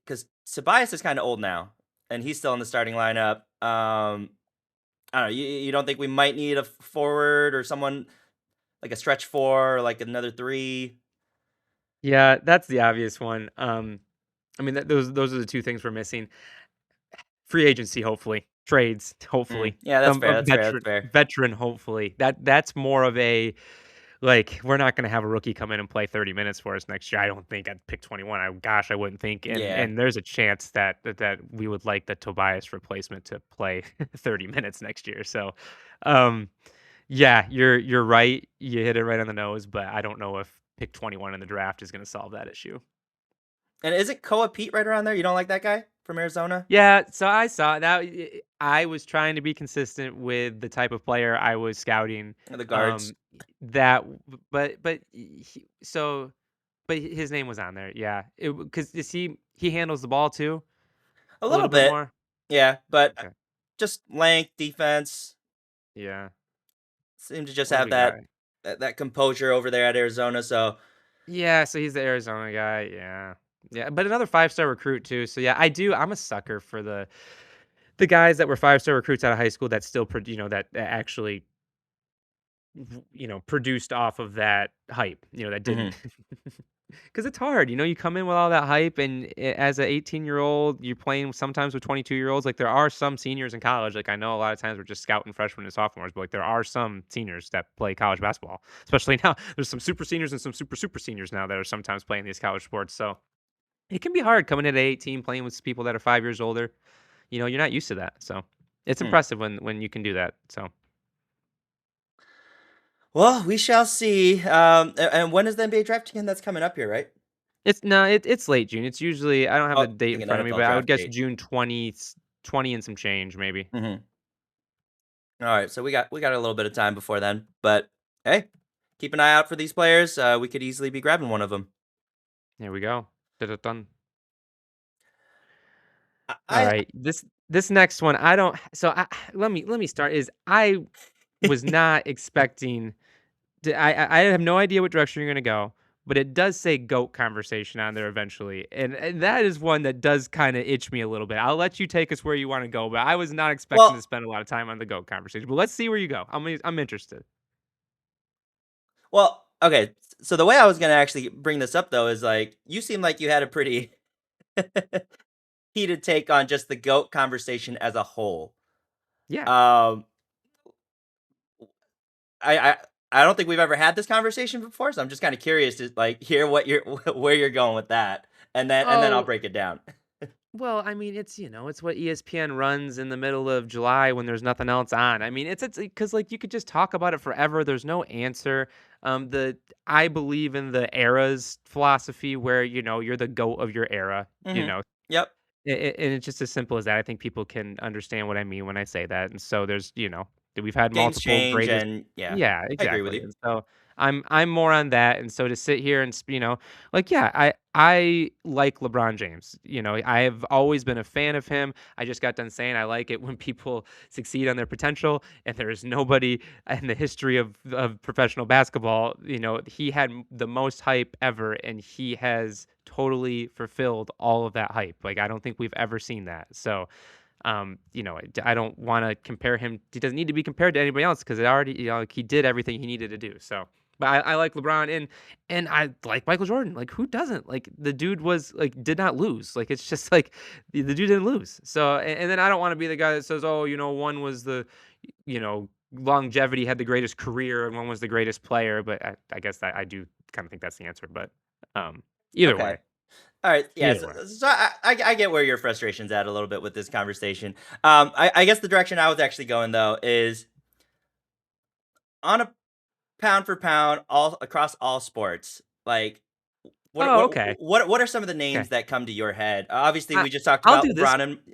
B: because Tobias is kinda old now, and he's still in the starting lineup. I don't know, you don't think we might need a forward or someone like a stretch 4 or like another 3?
A: Yeah, that's the obvious one. I mean, those are the two things we're missing. Free agency, hopefully. Trades, hopefully.
B: Yeah, that's
A: Some
B: fair,
A: a
B: that's fair, that's fair.
A: veteran, hopefully. That's more of a like we're not going to have a rookie come in and play 30 minutes for us next year. I don't think I'd pick 21. I wouldn't think. And
B: Yeah.
A: and there's a chance that we would like the Tobias replacement to play 30 minutes next year. So, um, yeah, you're right. You hit it right on the nose. But I don't know if pick 21 in the draft is going to solve that issue.
B: And isn't Koa Pete right around there? You don't like that guy from Arizona?
A: Yeah, so I saw that. I was trying to be consistent with the type of player I was scouting.
B: The guards?
A: Um, that, but his name was on there. Yeah, because he handles the ball too
B: A
A: a
B: little
A: little bit
B: bit.
A: more.
B: Yeah, but,
A: Okay.
B: just length, defense,
A: Yeah.
B: seem to just
A: What do
B: have
A: we got?
B: that composure over there at Arizona, so
A: Yeah. So he's the Arizona guy. Yeah. Yeah, but another 5-star recruit too. So yeah, I'm a sucker for the guys that were 5-star recruits out of high school that still that actually produced off of that hype, that didn't.
B: Hmm.
A: Because it's hard, you come in with all that hype, and as an 18-year-old, you're playing sometimes with 22-year-olds. Like there are some seniors in college. Like I know a lot of times we're just scouting freshmen and sophomores, but like there are some seniors that play college basketball. Especially now, there's some super seniors and some super seniors now that are sometimes playing these college sports. So it can be hard coming in at 18, playing with people that are 5 years older. You're not used to that. So it's
B: Hmm.
A: impressive when you can do that. So
B: Well, we shall see. And when is the NBA draft again? That's coming up here, right?
A: it's late June. It's usually, I don't have the
B: Oh,
A: date in
B: thinking
A: front of me,
B: NFL
A: but I would
B: draft
A: guess
B: date.
A: June 20 and some change maybe.
B: Hmm. All right, so we got a little bit of time before then, but hey, keep an eye out for these players. We could easily be grabbing one of them.
A: There we go. Dun-dun-dun. All
B: I
A: right. This next one, I don't so let me start is I was not expecting I have no idea what direction you're gonna go, but it does say goat conversation on there eventually. And that is one that does kind of itch me a little bit. I'll let you take us where you want to go, but I was not expecting to
B: well,
A: spend a lot of time on the goat conversation. But let's see where you go. I'm interested.
B: okay. So the way I was gonna actually bring this up though is like you seem like you had a pretty heated take on just the goat conversation as a whole.
A: Yeah.
B: Um, I I I don't think we've ever had this conversation before, so I'm just kind of curious to like hear what you're where you're going with that, and then I'll
A: Oh,
B: break it down.
A: well, I mean, it's what ESPN runs in the middle of July when there's nothing else on. I mean, it's because like you could just talk about it forever. There's no answer. The I believe in the eras philosophy where you're the goat of your era.
B: Hmm. Yep.
A: And it's just as simple as that. I think people can understand what I mean when I say that. And so we've had
B: Games
A: multiple
B: change,
A: greatest.
B: and yeah,
A: Yeah,
B: I agree with
A: exactly.
B: you.
A: And so I'm more on that. And so to sit here and like yeah, I like LeBron James. I have always been a fan of him. I just got done saying I like it when people succeed on their potential, and there is nobody in the history of professional basketball. He had the most hype ever, and he has totally fulfilled all of that hype. Like I don't think we've ever seen that. So I don't want to compare him. He doesn't need to be compared to anybody else because it already, like he did everything he needed to do. So, but I like LeBron and I like Michael Jordan. Like who doesn't? Like the dude was like did not lose. Like it's just like the dude didn't lose. So and then I don't want to be the guy that says, oh, one was the, longevity had the greatest career and one was the greatest player. But I guess that I do kind of think that's the answer. But um, either
B: Okay.
A: way,
B: All right. Yeah.
A: either
B: So,
A: way.
B: so I get where your frustration's at a little bit with this conversation. I guess the direction I was actually going though is on a pound for pound all across all sports. Like, what
A: Oh,
B: what
A: okay,
B: what are some of the
A: okay.
B: names that come to your head? Obviously,
A: I
B: we just talked
A: I'll
B: about
A: do this.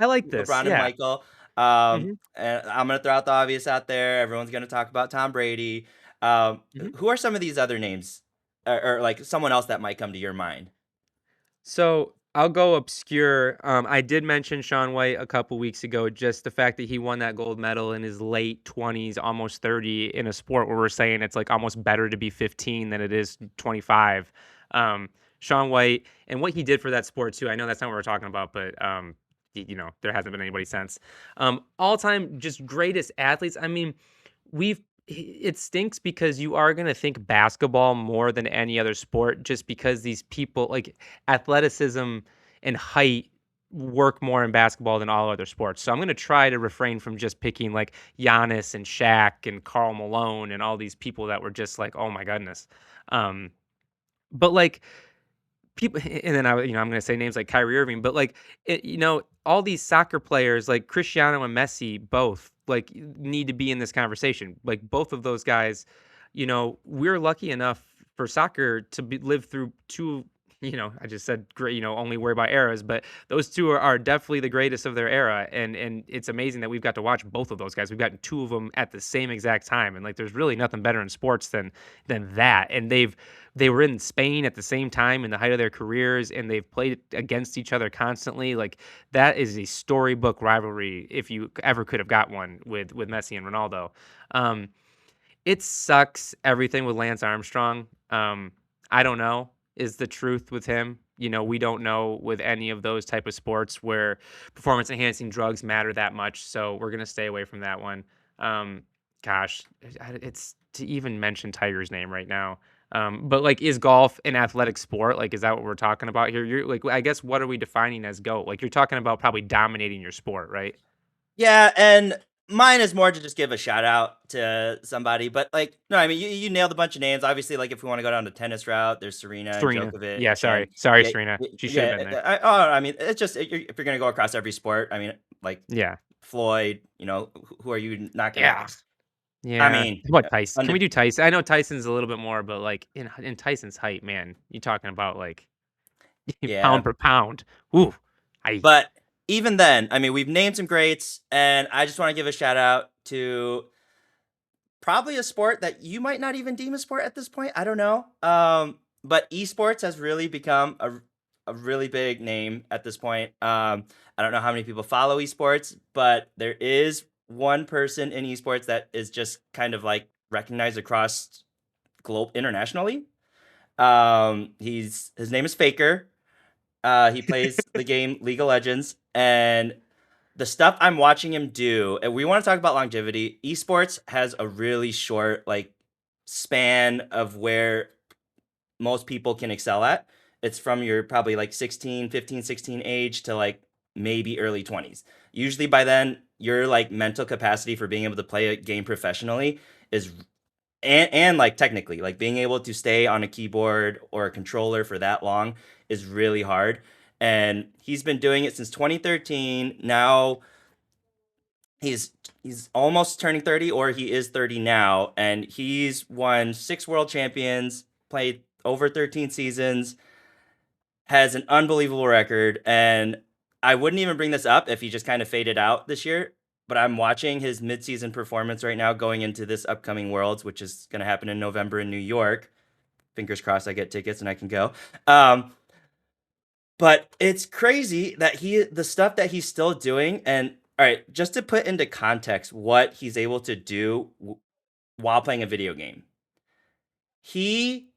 A: I like this.
B: LeBron and
A: Yeah.
B: Michael.
A: Mhm.
B: And I'm gonna throw out the obvious out there. Everyone's gonna talk about Tom Brady.
A: Mhm.
B: Who are some of these other names, or like someone else that might come to your mind?
A: So I'll go obscure. I did mention Sean White a couple weeks ago. Just the fact that he won that gold medal in his late 20s, almost 30, in a sport where we're saying it's like almost better to be 15 than it is 25. Sean White and what he did for that sport too. I know that's not what we're talking about, but there hasn't been anybody since. All time, just greatest athletes. I mean, we've it stinks because you are going to think basketball more than any other sport just because these people like athleticism and height work more in basketball than all other sports. So I'm going to try to refrain from just picking like Giannis and Shaq and Karl Malone and all these people that were just like, oh my goodness. But like people, and then I'm going to say names like Kyrie Irving, but like, all these soccer players like Cristiano and Messi both like need to be in this conversation. Like both of those guys, we're lucky enough for soccer to live through two. I just said great. Only worry about eras, but those two are definitely the greatest of their era, and it's amazing that we've got to watch both of those guys. We've gotten two of them at the same exact time, and like there's really nothing better in sports than that. And they were in Spain at the same time in the height of their careers, and they've played against each other constantly. Like that is a storybook rivalry if you ever could have got one with Messi and Ronaldo. Um, it sucks everything with Lance Armstrong. I don't know. is the truth with him. We don't know with any of those type of sports where performance enhancing drugs matter that much, so we're gonna stay away from that one. Um, gosh, it's to even mention Tiger's name right now. But like, is golf an athletic sport? Like, is that what we're talking about here? You're like, I guess, what are we defining as GOAT? Like, you're talking about probably dominating your sport, right?
B: Yeah, and mine is more to just give a shout out to somebody, but like, no, I mean, you nailed a bunch of names. Obviously, like if we want to go down the tennis route, there's Serena and
A: Serena.
B: Djokovic,
A: Yeah,
B: and
A: sorry,
B: yeah,
A: Serena. She should have
B: yeah.
A: been there.
B: I mean, it's just if you're gonna go across every sport, I mean, like
A: Yeah.
B: Floyd, who are you not gonna?
A: Yeah.
B: I
A: Yeah.
B: mean,
A: What Tyson? Can we
B: under,
A: do Tyson? I know Tyson's a little bit more, but like in Tyson's height, man, you talking about like
B: yeah,
A: pound per pound. Ooh. I
B: but even then, I mean, we've named some greats, and I just want to give a shout out to probably a sport that you might not even deem a sport at this point. I don't know. But esports has really become a really big name at this point. I don't know how many people follow esports, but there is one person in esports that is just kind of like recognized across globe internationally. His name is Faker. He plays the game League of Legends, and the stuff I'm watching him do, and we want to talk about longevity. Esports has a really short like span of where most people can excel at. It's from your probably like 16, 15, 16 age to like maybe early 20s. Usually by then, your like mental capacity for being able to play a game professionally is and like technically like being able to stay on a keyboard or a controller for that long is really hard. And he's been doing it since 2013. Now he's he's almost turning 30, or he is 30 now, and he's won 6 world champions, played over 13 seasons, has an unbelievable record. And I wouldn't even bring this up if he just kind of faded out this year, but I'm watching his midseason performance right now going into this upcoming Worlds, which is going to happen in November in New York. Fingers crossed I get tickets and I can go. But it's crazy that the stuff that he's still doing. And all right, just to put into context what he's able to do while playing a video game. He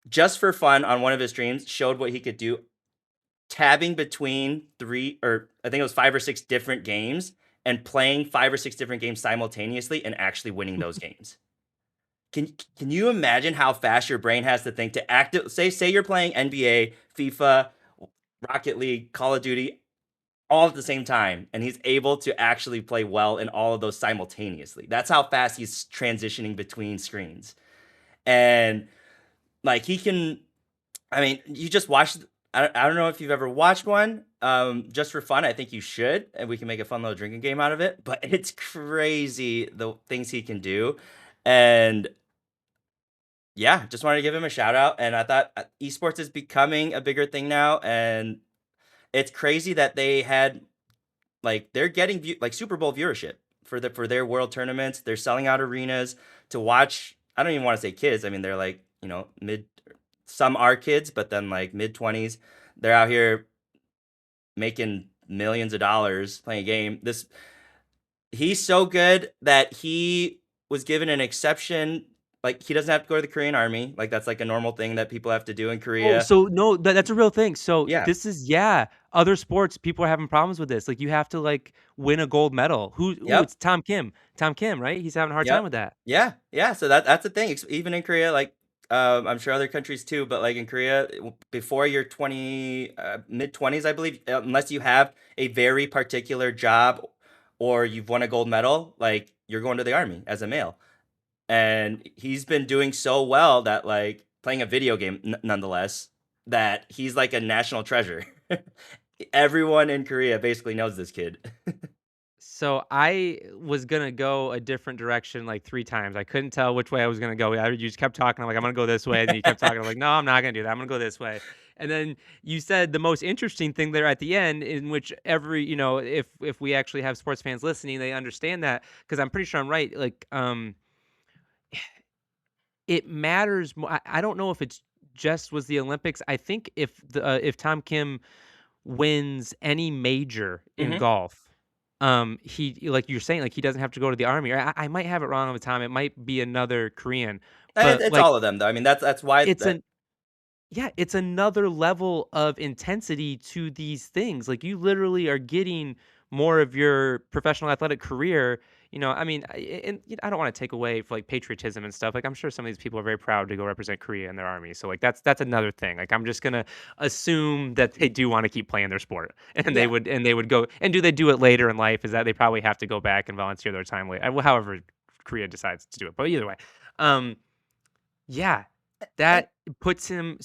B: just for fun on one of his streams showed what he could do tabbing between 3, or I think it was 5 or 6 different games, and playing 5 or 6 different games simultaneously and actually winning those games. Can you imagine how fast your brain has to think to say you're playing NBA, FIFA, Rocket League, Call of Duty all at the same time, and he's able to actually play well in all of those simultaneously. That's how fast he's transitioning between screens. And like he can, I mean, you just watch. I don't know if you've ever watched one. Just for fun, I think you should, and we can make a fun little drinking game out of it. But it's crazy the things he can do, and yeah, just wanted to give him a shout out. And I thought esports is becoming a bigger thing now, and it's crazy that they had like they're getting like Super Bowl viewership for their world tournaments. They're selling out arenas to watch. I don't even want to say kids. I mean, they're like mid. Some are kids, but then like mid 20s. They're out here making millions of dollars playing a game. He's so good that he was given an exception. Like he doesn't have to go to the Korean army. Like that's like a normal thing that people have to do in
A: Oh,
B: Korea.
A: so no, that's a real thing. So
B: Yeah.
A: this is, yeah, other sports, people are having problems with this. Like, you have to like win a gold medal.
B: Yep.
A: It's Tom Kim. Tom Kim, right? He's having a hard time
B: Yep.
A: with that.
B: Yeah. Yeah. So that's the thing. Even in Korea, like I'm sure other countries too, but like in Korea, before you're 20, mid 20s, I believe, unless you have a very particular job or you've won a gold medal, like you're going to the army as a male. And he's been doing so well that like playing a video game nonetheless, that he's like a national treasure. Everyone in Korea basically knows this kid.
A: So I was gonna go a different direction like 3 times. I couldn't tell which way I was gonna go. You just kept talking. I'm like, "I'm gonna go this way," and then you kept talking. I'm like, "No, I'm not gonna do that. I'm gonna go this way." And then you said the most interesting thing there at the end, in which every, if we actually have sports fans listening, they understand that, because I'm pretty sure I'm right. Like, it matters more. I don't know if it's just was the Olympics. I think if Tom Kim wins any major in
B: Hmm.
A: golf, he, like you're saying, like he doesn't have to go to the army. Or I might have it wrong all the time. It might be another Korean, but
B: It's
A: like
B: all of them though. I mean, that's why
A: it's an
B: that.
A: Yeah, it's another level of intensity to these things. Like you literally are getting more of your professional athletic career. I mean, and I don't want to take away for like patriotism and stuff. Like I'm sure some of these people are very proud to go represent Korea in their army. So like that's another thing. Like I'm just gonna assume that they do want to keep playing their sport, and
B: Yeah.
A: they would go. And do they do it later in life? Is that they probably have to go back and volunteer their time later, however Korea decides to do it. But either way, um, yeah,
B: And
A: that puts him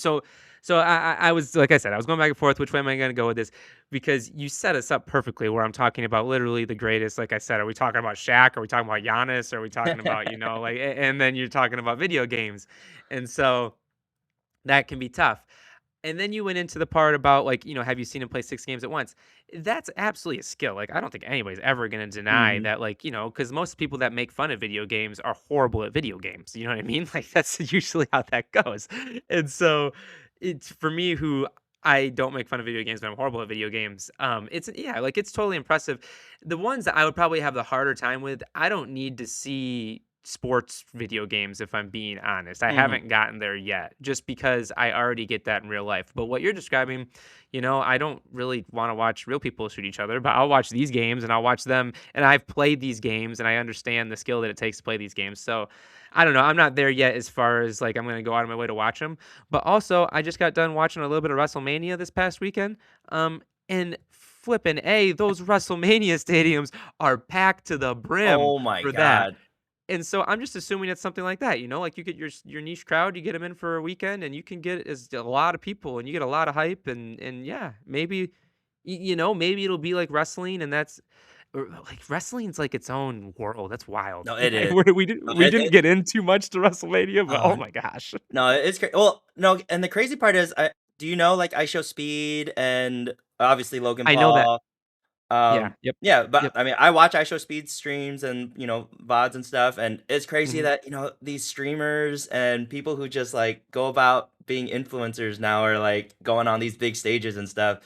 A: I was like I said, I was going back and forth, which way am I gonna go with this? Because you set us up perfectly where I'm talking about literally the greatest, like I said, are we talking about Shaq? Are we talking about Giannis? Are we talking about, like and then you're talking about video games. And so that can be tough. And then you went into the part about like, have you seen him play 6 games at once? That's absolutely a skill. Like, I don't think anybody's ever going to deny
B: Mhm.
A: that, like, because most people that make fun of video games are horrible at video games. You know what I mean? Like, that's usually how that goes. And so, it's for me, who I don't make fun of video games, but I'm horrible at video games. Yeah, like it's totally impressive. The ones that I would probably have the harder time with, I don't need to see sports video games if I'm being honest. I
B: Mhm.
A: haven't gotten there yet just because I already get that in real life. But what you're describing, I don't really want to watch real people shoot each other, but I'll watch these games and I'll watch them and I've played these games and I understand the skill that it takes to play these games. So, I don't know. I'm not there yet as far as like I'm going to go out of my way to watch them. But also, I just got done watching a little bit of Wrestlemania this past weekend. And flipping those Wrestlemania stadiums are packed to the brim
B: Oh my
A: for that.
B: god.
A: And so I'm just assuming it's something like that, like you get your niche crowd, you get them in for a weekend, and you can get as a lot of people, and you get a lot of hype, and yeah, maybe, maybe it'll be like wrestling, and that's or like wrestling's like its own world. That's wild.
B: No, it is. No,
A: We didn't get in too much to WrestleMania, but
B: uh,
A: oh my gosh,
B: no, it's great. Well, no, and the crazy part is, do you know, like, I Show Speed and obviously Logan
A: I know that.
B: Paul?
A: Yeah. Yep.
B: Yeah, but
A: Yep.
B: I mean, I watch I Show Speed streams and, VODs and stuff, and it's crazy
A: Hmm.
B: that, these streamers and people who just, like, go about being influencers now are, like, going on these big stages and stuff.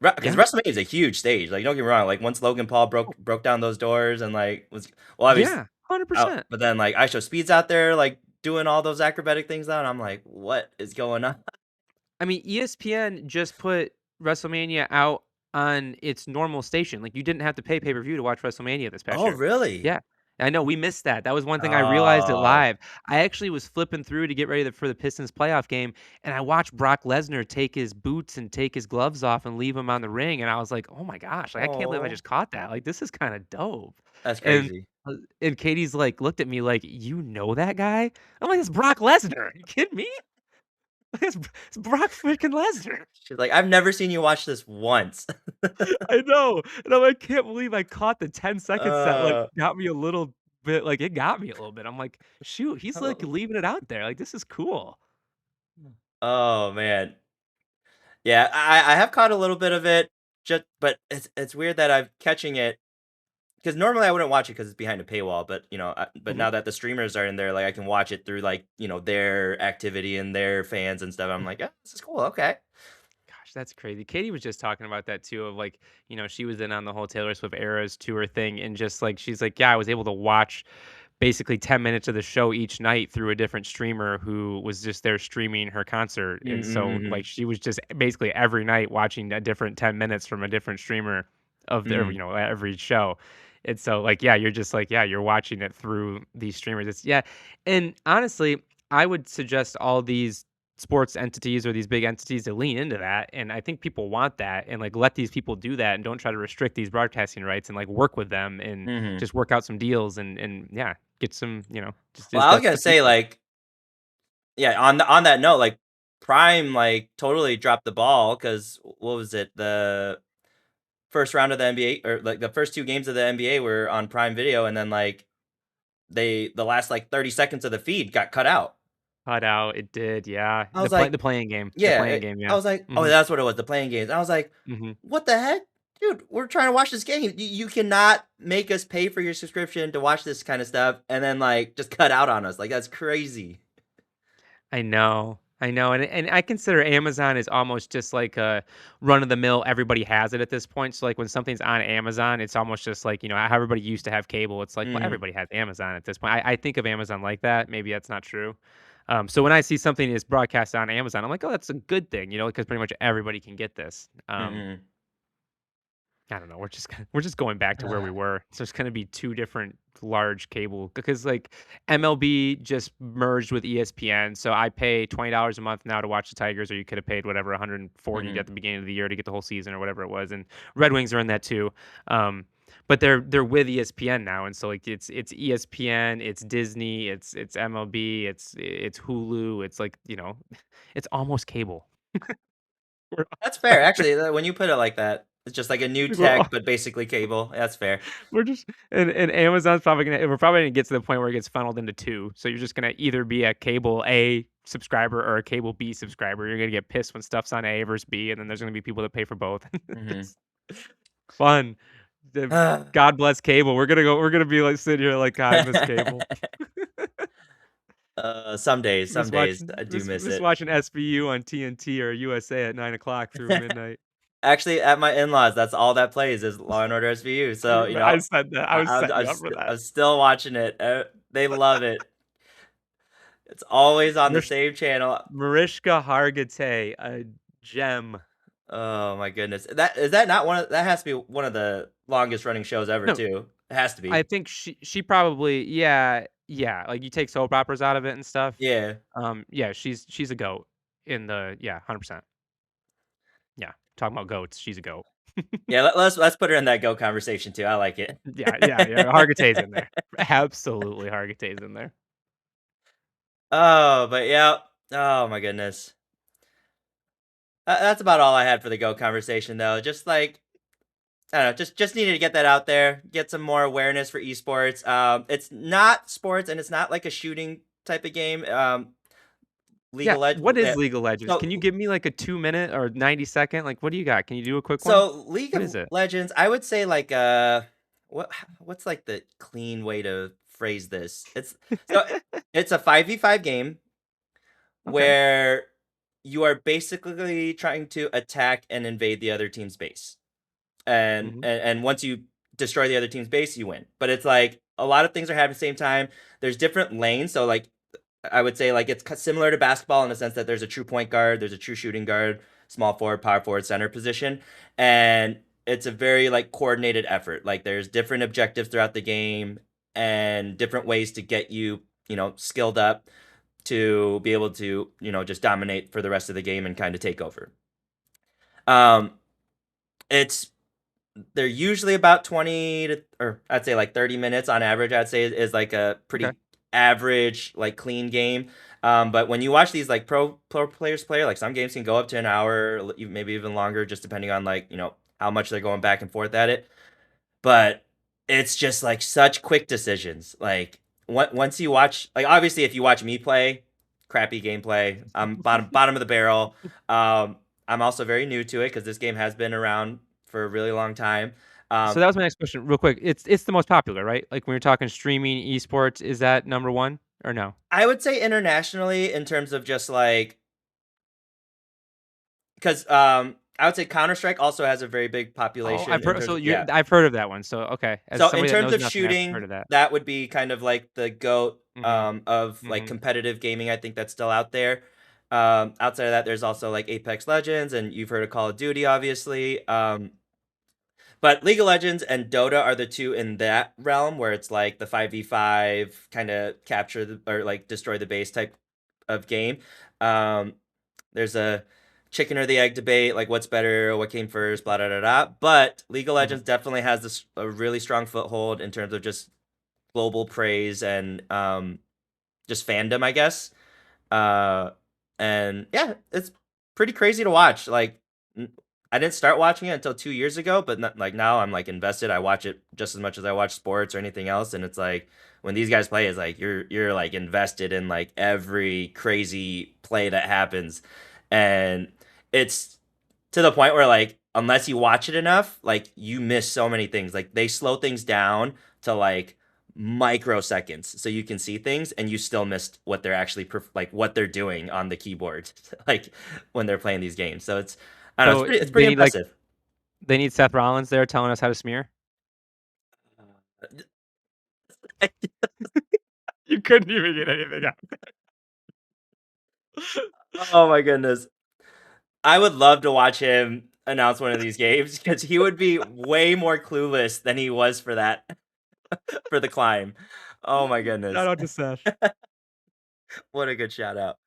B: Because
A: Yeah.
B: WrestleMania is a huge stage, like, don't get me wrong, like, once Logan Paul
A: Oh,
B: broke down those doors and, like, was well, obviously
A: yeah. 100%.
B: out, but then, like, I Show Speed's out there, like, doing all those acrobatic things now, and I'm like, "What is going on?"
A: I mean, ESPN just put WrestleMania out on its normal station. Like, you didn't have to pay pay-per-view to watch WrestleMania this past
B: Oh,
A: year.
B: really?
A: Yeah. I know, we missed that. That was one thing I realized it
B: Oh.
A: live. I actually was flipping through to get ready for the Pistons playoff game, and I watched Brock Lesnar take his boots and take his gloves off and leave him on the ring, and I was like, "Oh my gosh, like, I can't believe I
B: Oh,
A: just caught that. Like, this is kinda dope."
B: that's
A: And
B: crazy.
A: and Katie's like, looked at me like, "You know that guy?" I'm like, "It's Brock Lesnar. Are you kidding me? It's Brock freaking Lesnar."
B: She's like, "I've never seen you watch this once."
A: I know, and I'm like, "I can't believe I caught the 10 seconds that, like,
B: Uh,
A: got me a little bit like, it got me a little bit." I'm like, "Shoot, he's, like,
B: oh.
A: leaving it out there, like, this is cool."
B: Oh, man. Yeah, I have caught a little bit of it, just but it's weird that I'm catching it because normally I wouldn't watch it because it's behind a paywall, but, but
A: Mhm.
B: now that the streamers are in there, like, I can watch it through, like, their activity and their fans and stuff. I'm like, "Yeah, this is cool, okay."
A: Gosh, that's crazy. Katie was just talking about that too of, like, she was in on the whole Taylor Swift Eras tour thing, and just, like, she's like, "Yeah, I was able to watch basically 10 minutes of the show each night through a different streamer who was just there streaming her concert."
B: Mm,
A: And so,
B: mhm,
A: like, she was just basically every night watching a different 10 minutes from a different streamer of their,
B: mm.
A: every show. And so, like, yeah, you're just like, yeah, you're watching it through these streamers. It's, yeah. And honestly, I would suggest all these sports entities or these big entities to lean into that. And I think people want that, and like let these people do that and don't try to restrict these broadcasting rights, and like work with them and
B: Mhm.
A: just work out some deals and yeah, get some, just
B: Well,
A: is
B: I was
A: that's
B: gonna
A: the
B: say,
A: future.
B: like, yeah, on that note, like, Prime, like, totally dropped the ball because what was it? The first round of the NBA or, like, the first 2 games of the NBA were on Prime Video, and then, like, the last, like, 30 seconds of the feed got cut out.
A: Cut out, it did, yeah.
B: I was like,
A: The playing game. The
B: yeah,
A: playing game,
B: I
A: yeah.
B: was like, "Oh,
A: Mhm.
B: that's what it was, the playing games." I was like,
A: Mhm.
B: "What the heck? Dude, we're trying to watch this game. You cannot make us pay for your subscription to watch this kinda stuff and then, like, just cut out on us. Like, that's crazy."
A: I know. I know, and I consider Amazon is almost just like a run of the mill. Everybody has it at this point. So like when something's on Amazon, it's almost just like how everybody used to have cable. It's like, well,
B: Mhm.
A: everybody has Amazon at this point. I think of Amazon like that. Maybe that's not true, So when I see something is broadcast on Amazon, I'm like, "Oh, that's a good thing," because pretty much everybody can get this.
B: Mhm.
A: I don't know. We're just going back to where we were. So it's gonna be two different large cable because like MLB just merged with ESPN. So I pay $20 a month now to watch the Tigers, or you could have paid whatever 140
B: Mhm.
A: at the beginning of the year to get the whole season or whatever it was. And Red Wings are in that too. But they're with ESPN now, and so like it's ESPN, it's Disney, it's MLB, it's Hulu, it's like it's almost cable. We're,
B: That's fair, actually, when you put it like that, it's just like a new
A: we're all
B: tech, but basically cable. That's fair.
A: We're just and Amazon's probably we're probably gonna get to the point where it gets funneled into 2. So you're just gonna either be a cable A subscriber or a cable B subscriber. You're gonna get pissed when stuff's on A versus B, and then there's gonna be people that pay for both.
B: Mhm.
A: It's fun. The God bless cable. We're gonna be like sitting here like God, I miss cable.
B: Some days I do miss
A: Miss
B: it.
A: watching SVU on TNT or USA at 9 o'clock through midnight.
B: Actually, at my in-laws, that's all that plays is Law& and Order SVU, so,
A: I said that. I was
B: I'm
A: setting
B: I'm
A: you up for
B: st
A: that.
B: I'm still watching it, they love it. It's always on the
A: Marish
B: same channel.
A: Mariska Hargitay, a gem.
B: Oh my goodness. That not one of that has to be one of the longest running shows ever
A: No,
B: too. It has to
A: I
B: be.
A: think she probably yeah, like, you take soap operas out of it and stuff.
B: Yeah.
A: Yeah, she's a goat in the yeah, 100%. Yeah, talking about goats, she's a goat.
B: Yeah, let's put her in that Go conversation too, I like it.
A: Yeah, Hargitay's in there. Absolutely, Hargitay's in there.
B: Oh, but yeah. Oh my goodness. That's about all I had for the Go conversation though. Just like I don't know, just needed to get that out there, get some more awareness for esports. It's not sports and it's not like a shooting type of game. League
A: Yeah,
B: of Legends.
A: what is League of Legends? Can you
B: So
A: give me, like, a 2-minute or 90-second? Like, what do you got? Can you do a quick one?
B: So League
A: What
B: of
A: is it?
B: Legends, I would say like what's like the clean way to phrase this? So it's a 5v5 game
A: Okay.
B: where you are basically trying to attack and invade the other team's base. And
A: Mhm.
B: and, and once you destroy the other team's base, you win. But it's like a lot of things are happening at the same time. There's different lanes, so like I would say like it's similar to basketball in the sense that there's a true point guard, there's a true shooting guard, small forward, power forward, center position, and it's a very like coordinated effort. Like there's different objectives throughout the game and different ways to get you, skilled up to be able to, just dominate for the rest of the game and kind of take over. Um, it's they're usually about 20 to or I'd say like 30 minutes on average, I'd say is like a
A: Okay.
B: pretty average, like clean game. But when you watch these like pro players play, like some games can go up to an hour, maybe even longer, just depending on like, how much they're going back and forth at it. But it's just like such quick decisions. Like once you watch, like obviously if you watch me play, crappy gameplay, I'm bottom of the barrel. Um, I'm also very new to it because this game has been around for a really long time.
A: So
B: Um,
A: that was my next question real quick. It's the most popular, right? Like, when you're talking streaming esports, is that number 1 or no?
B: I would say internationally in terms of just like because I would say Counter Strike also has a very big
A: Oh,
B: population
A: I've
B: in
A: heard
B: terms
A: so
B: of
A: you're
B: yeah.
A: I've heard of that one. So, okay, as
B: So in
A: somebody that
B: terms
A: knows
B: of
A: nothing, I've heard
B: shooting,
A: of that.
B: that would be kind of like the goat
A: Mhm,
B: of like
A: mhm.
B: competitive gaming. I think that's still out there. Outside of that, there's also like Apex Legends, and you've heard of Call of Duty, obviously. But League of Legends and Dota are the two in that realm where it's like the 5v5 kind of capture or like destroy the base type of game. Um, there's a chicken or the egg debate, like what's better, what came first, blah, blah, blah, blah. But League of
A: Mhm.
B: Legends definitely has a really strong foothold in terms of just global praise and just fandom, I guess. Uh, and yeah, it's pretty crazy to watch. Like, I didn't start watching it until 2 years ago, but not, like now I'm like invested. I watch it just as much as I watch sports or anything else, and it's like when these guys play, it's like you're like invested in like every crazy play that happens, and it's to the point where like unless you watch it enough, like you miss so many things. Like they slow things down to like microseconds so you can see things and you still missed what they're actually like what they're doing on the keyboard like when they're playing these games. So it's I don't know,
A: So
B: it's pretty impressive.
A: they need Seth Rollins there telling us how to smear? You couldn't even get anything out.
B: Oh my goodness. I would love to watch him announce one of these games because he would be way more clueless than he was for that for the climb. Oh my
A: Shout
B: goodness.
A: out to Seth.
B: What a good shout out.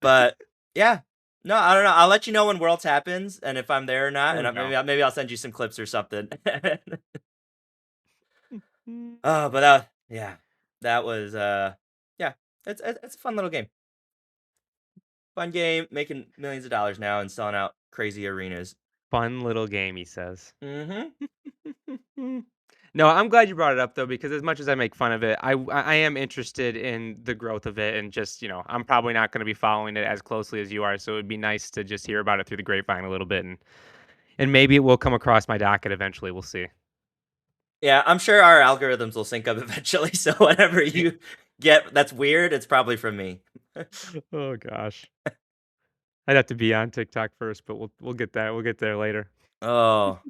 B: But yeah. No, I don't know. I'll let you know when Worlds happens and if I'm there or not,
A: There
B: and
A: we go.
B: maybe I'll send you some clips or something.
A: Mm.
B: Oh, but that yeah. That was yeah. It's a fun little game. Fun game, making millions of dollars now and selling out crazy arenas.
A: Fun little game, he says.
B: Mhm.
A: No, I'm glad you brought it up though, because as much as I make fun of it, I am interested in the growth of it, and just I'm probably not going to be following it as closely as you are, so it'd be nice to just hear about it through the grapevine a little bit, and maybe it will come across my docket eventually. We'll see.
B: Yeah, I'm sure our algorithms will sync up eventually, so whatever you get that's weird, it's probably from me.
A: Oh gosh, I'd have to be on TikTok first, but we'll get that. We'll get there later.
B: Oh,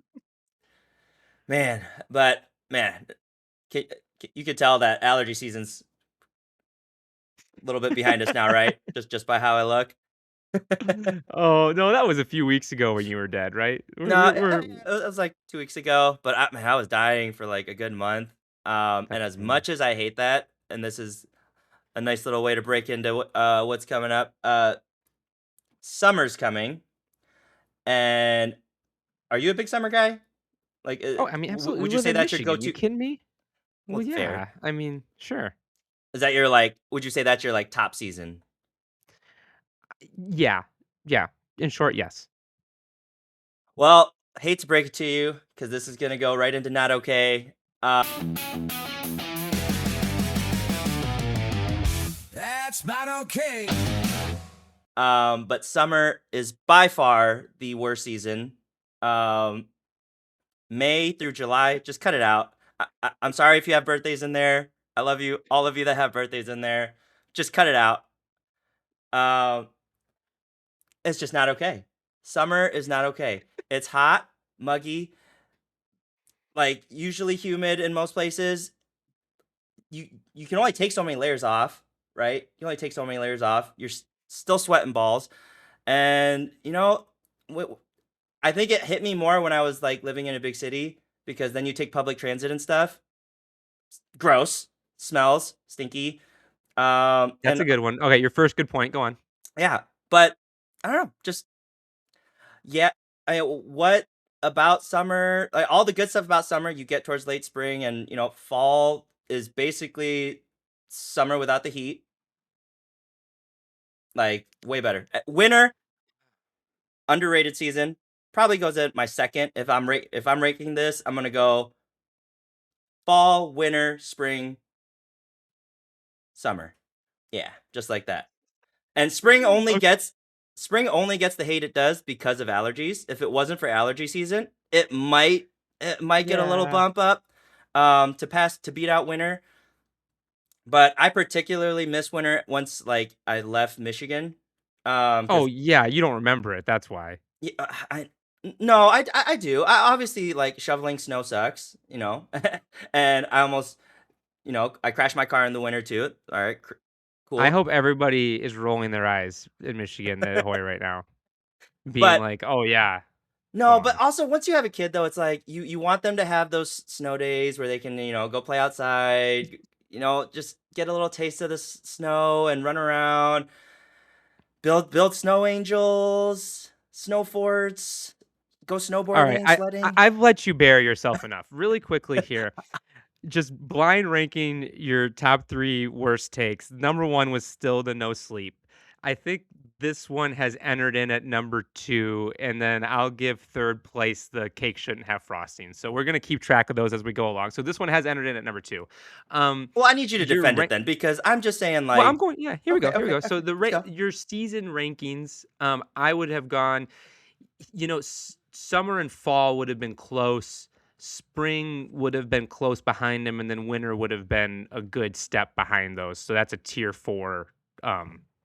B: man, but man, ca you could tell that allergy season's a little bit behind us now, right? Just by how I look?
A: Oh no, that was a few weeks ago when you were dead, right?
B: No,
A: We're
B: it was like 2 weeks ago, but man, I was dying for, like, a good month, and
A: that's
B: as much as I hate that, and this is a nice little way to break into what's coming up, summer's coming, and are you a big summer guy? Like,
A: Oh, I mean, absolutely. We
B: would you
A: live
B: say
A: in
B: that's your
A: Michigan. You
B: go-to
A: kidding me?
B: well,
A: Well,
B: fair.
A: yeah. I mean, sure.
B: Is that your, like would you say that's your, like, top season?
A: Yeah. Yeah. In short, yes.
B: Well, hate to break it to you, because this is gonna go right into not okay.
C: That's not okay.
B: But summer is by far the worst season. Um, May through July, just cut it out. I'm sorry if you have birthdays in there. I love you, all of you that have birthdays in there. Just cut it out. Um, it's just not okay. Summer is not okay. It's hot, muggy, like usually humid in most places. You can only take so many layers off, right? You can only take so many layers off. You're still sweating balls, and I think it hit me more when I was like living in a big city because then you take public transit and stuff. Gross, smells, stinky.
A: That's a good one. Okay, your first good point. Go on.
B: Yeah, but I don't know, just yeah. What about summer? Like all the good stuff about summer, you get towards late spring, and fall is basically summer without the heat. Like way better. Winter, underrated season. Probably goes at my second. If I'm ranking this, I'm gonna go fall, winter, spring, summer. Yeah, just like that. And spring only gets the hate it does because of allergies. If it wasn't for allergy season, it might get a little
A: Yeah.
B: bump up to beat out winter. But I particularly miss winter once like I left Michigan.
A: Oh,
B: Because
A: yeah. You don't remember it. That's why.
B: yeah, no, I do. I obviously like shoveling snow sucks, and I almost, I crashed my car in the winter too. All right,
A: I
B: cool.
A: hope everybody is rolling their eyes in Michigan, the Hoy right now, being
B: But
A: like, "Oh yeah, go
B: no, but
A: on."
B: also once you have a kid though, it's like you want them to have those snow days where they can, go play outside, just get a little taste of the snow and run around, build snow angels, snow forts, go
A: All right,
B: snowboarding and
A: I
B: sledding.
A: I've let you bear yourself enough. Really quickly here, just blind ranking your top 3 worst takes. Number 1 was still the no sleep. I think this one has entered in at number 2, and then I'll give 3rd place the cake shouldn't have frosting. So we're gonna keep track of those as we go along. So this one has entered in at number 2.
B: Well, I need you to
A: Your
B: defend it
A: rank
B: then because I'm just saying
A: well, I'm
B: like,
A: going yeah, here we
B: okay,
A: go, here we
B: okay,
A: go. So
B: okay,
A: the
B: let's go.
A: your season rankings, I would have gone summer and fall would have been close. Spring would have been close behind them, and then winter would have been a good step behind those. So that's a tier 4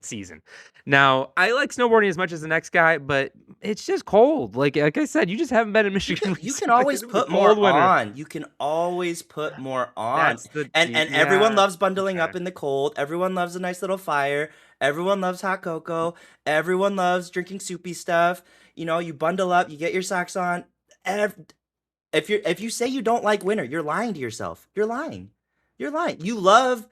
A: season. Now, I like snowboarding as much as the next guy, but It's just cold. Like I said, you just haven't been in Michigan
B: You can
A: recently.
B: always
A: It was a
B: put
A: cold
B: more
A: winter.
B: on. You can always put more on.
A: That's the
B: And everyone
A: yeah.
B: loves bundling
A: Okay.
B: up in the cold. Everyone loves a nice little fire. Everyone loves hot cocoa. Everyone loves drinking soupy stuff. You bundle up, you get your socks on. Ev- if you say you don't like winter, you're lying to yourself. You're lying. You're lying. You love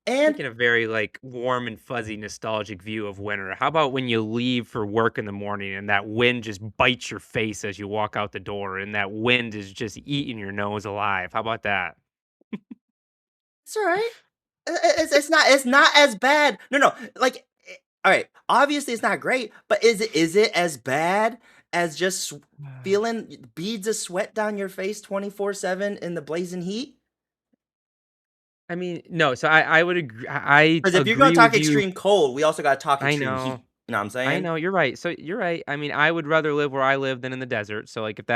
B: and
A: Taking a very, like, warm and fuzzy nostalgic view of winter. How about when you leave for work in the morning and that wind just bites your face as you walk out the door and that wind is just eating your nose alive? How about that?
B: it's all right. It's not as bad. No, like all right. Obviously, it's not great, but is it as bad as just feeling beads of sweat down your face 24/7 in the blazing heat?
A: I mean, no, so I would agree I
B: Because if you're gonna
A: agree
B: talk
A: with you.
B: extreme cold, we also gotta talk
A: I
B: extreme
A: know.
B: heat. You know what I'm
A: I
B: saying?
A: know, you're right. So you're right. I mean, I would rather live where I live than in the desert. So, like, if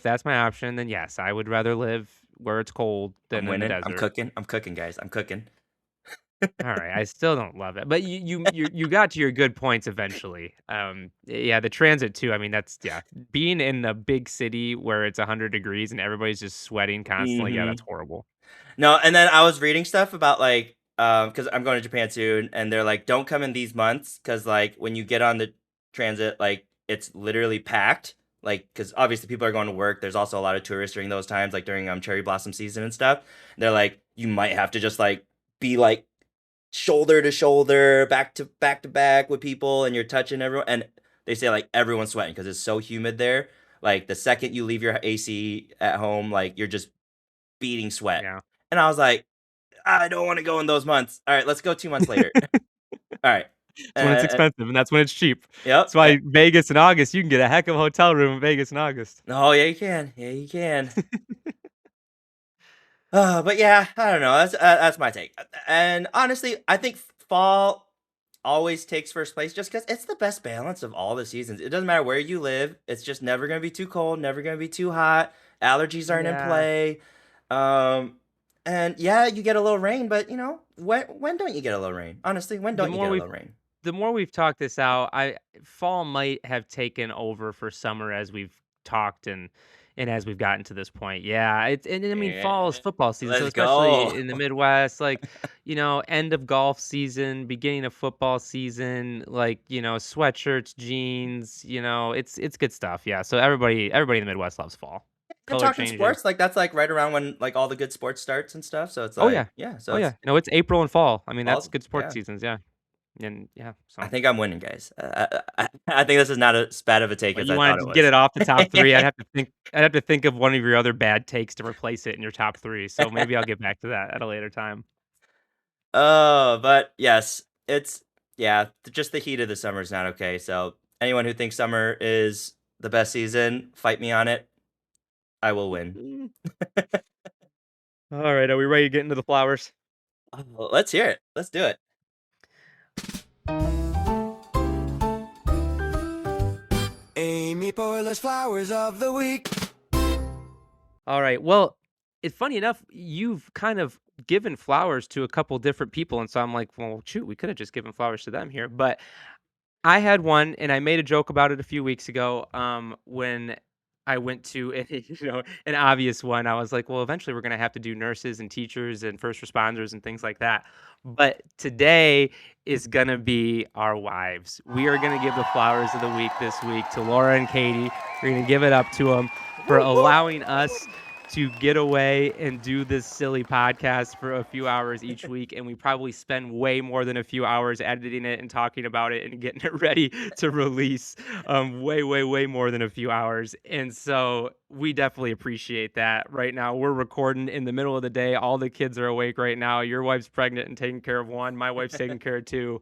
A: that's my option, then yes, I would rather live where it's cold
B: I'm
A: than in the
B: winning. I'm
A: desert.
B: cooking. I'm cooking, guys. I'm cooking.
A: Alright, I still don't love it, but you got to your good points eventually. Yeah, the transit too, I mean, that's yeah, being in a big city where it's 100 degrees and everybody's just sweating constantly, yeah, that's
B: Mhm.
A: horrible.
B: No, and then I was reading stuff about like because I'm going to Japan soon, and they're like, don't come in these months because like when you get on the transit, like it's literally packed. Like because obviously people are going to work. There's also a lot of tourists during those times, like during cherry blossom season and stuff. They're like, you might have to just like be like shoulder to shoulder, back to back with people, and you're touching everyone. And they say like everyone's sweating because it's so humid there. Like the second you leave your AC at home, like you're just beating sweat.
A: Yeah.
B: And I was like, I don't want to go in those months. All right, let's go 2 months later. All right.
A: It's when it's expensive, and that's when it's cheap.
B: Yep.
A: That's why Vegas in August, you can get a heck of a hotel room in Vegas in August.
B: Oh, yeah, you can. Yeah, you can. But yeah, I don't know. That's my take. And honestly, I think fall always takes first place just because it's the best balance of all the seasons. It doesn't matter where you live. It's just never gonna be too cold, never gonna be too hot. Allergies aren't in
A: Yeah.
B: play. Um, and yeah, you get a little rain, but when don't you get a little rain? Honestly, when
A: The
B: don't you
A: more
B: get a
A: we've
B: little rain?
A: the more we've talked this out, I fall might have taken over for summer as we've talked and as we've gotten to this point. Yeah, it's and I mean fall is
B: Yeah,
A: football season, so
B: let's go.
A: especially in the Midwest, like end of golf season, beginning of football season, like sweatshirts, jeans, it's good stuff. Yeah, so everybody in the Midwest loves fall.
B: And
A: Color
B: talking
A: changing.
B: sports, like that's like right around when like all the good sports starts and stuff. So it's
A: Oh yeah,
B: like, yeah, so
A: oh
B: it's
A: yeah. No, it's April and fall. I mean that's
B: all,
A: good sports
B: yeah.
A: seasons. Yeah, and yeah.
B: I
A: So.
B: think I'm winning, guys. I think this is not as bad of a take
A: Well,
B: as
A: you
B: I
A: wanted
B: thought it
A: to get
B: was.
A: it off the top 3, I'd have to think of one of your other bad takes to replace it in your top 3, so maybe I'll get back to that at a later time.
B: Oh, but yes, it's yeah, just the heat of the summer is not okay. So anyone who thinks summer is the best season, fight me on it. I will win.
A: Mm. Alright, are we ready to get into the flowers?
B: Oh, let's hear it. Let's do it.
C: Amy Poehler's Flowers of the Week.
A: Alright, well, it's funny enough, you've kind of given flowers to a couple different people, and so I'm like, "Well, shoot, we coulda just given flowers to them here," but I had one, and I made a joke about it a few weeks ago, when I went to an obvious one. I was like, "Well, eventually we're gonna have to do nurses and teachers and first responders and things like that." But today is gonna be our wives. We are gonna give the flowers of the week this week to Laura and Katie. We're gonna give it up to them for
B: Woo, woo.
A: allowing us to get away and do this silly podcast for a few hours each week, and we probably spend way more than a few hours editing it and talking about it and getting it ready to release, way more than a few hours, and so we definitely appreciate that. Right now we're recording in the middle of the day, all the kids are awake right now. Your wife's pregnant and taking care of one, my wife's taking care of two.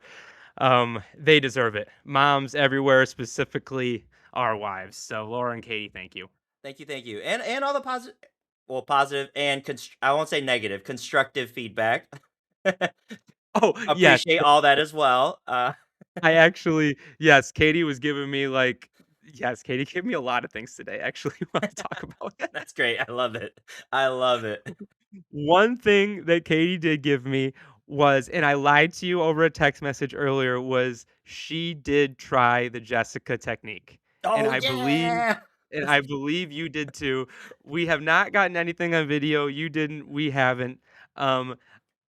A: They deserve it. Moms everywhere, specifically our wives. So Laura and Katie, thank you.
B: Thank you, and all the positive, well, positive and I won't say negative, constructive feedback.
A: Oh, yes.
B: Appreciate all that as well.
A: I actually yes, Katie was giving me, like yes, Katie gave me a lot of things today, actually, we want to talk about.
B: That's great. I love it. I love it.
A: One thing that Katie did give me was, and I lied to you over a text message earlier, was she did try the Jessica technique, and
B: Oh
A: I believe
B: yeah.
A: you did too. We have not gotten anything on video. You didn't, we haven't. Um,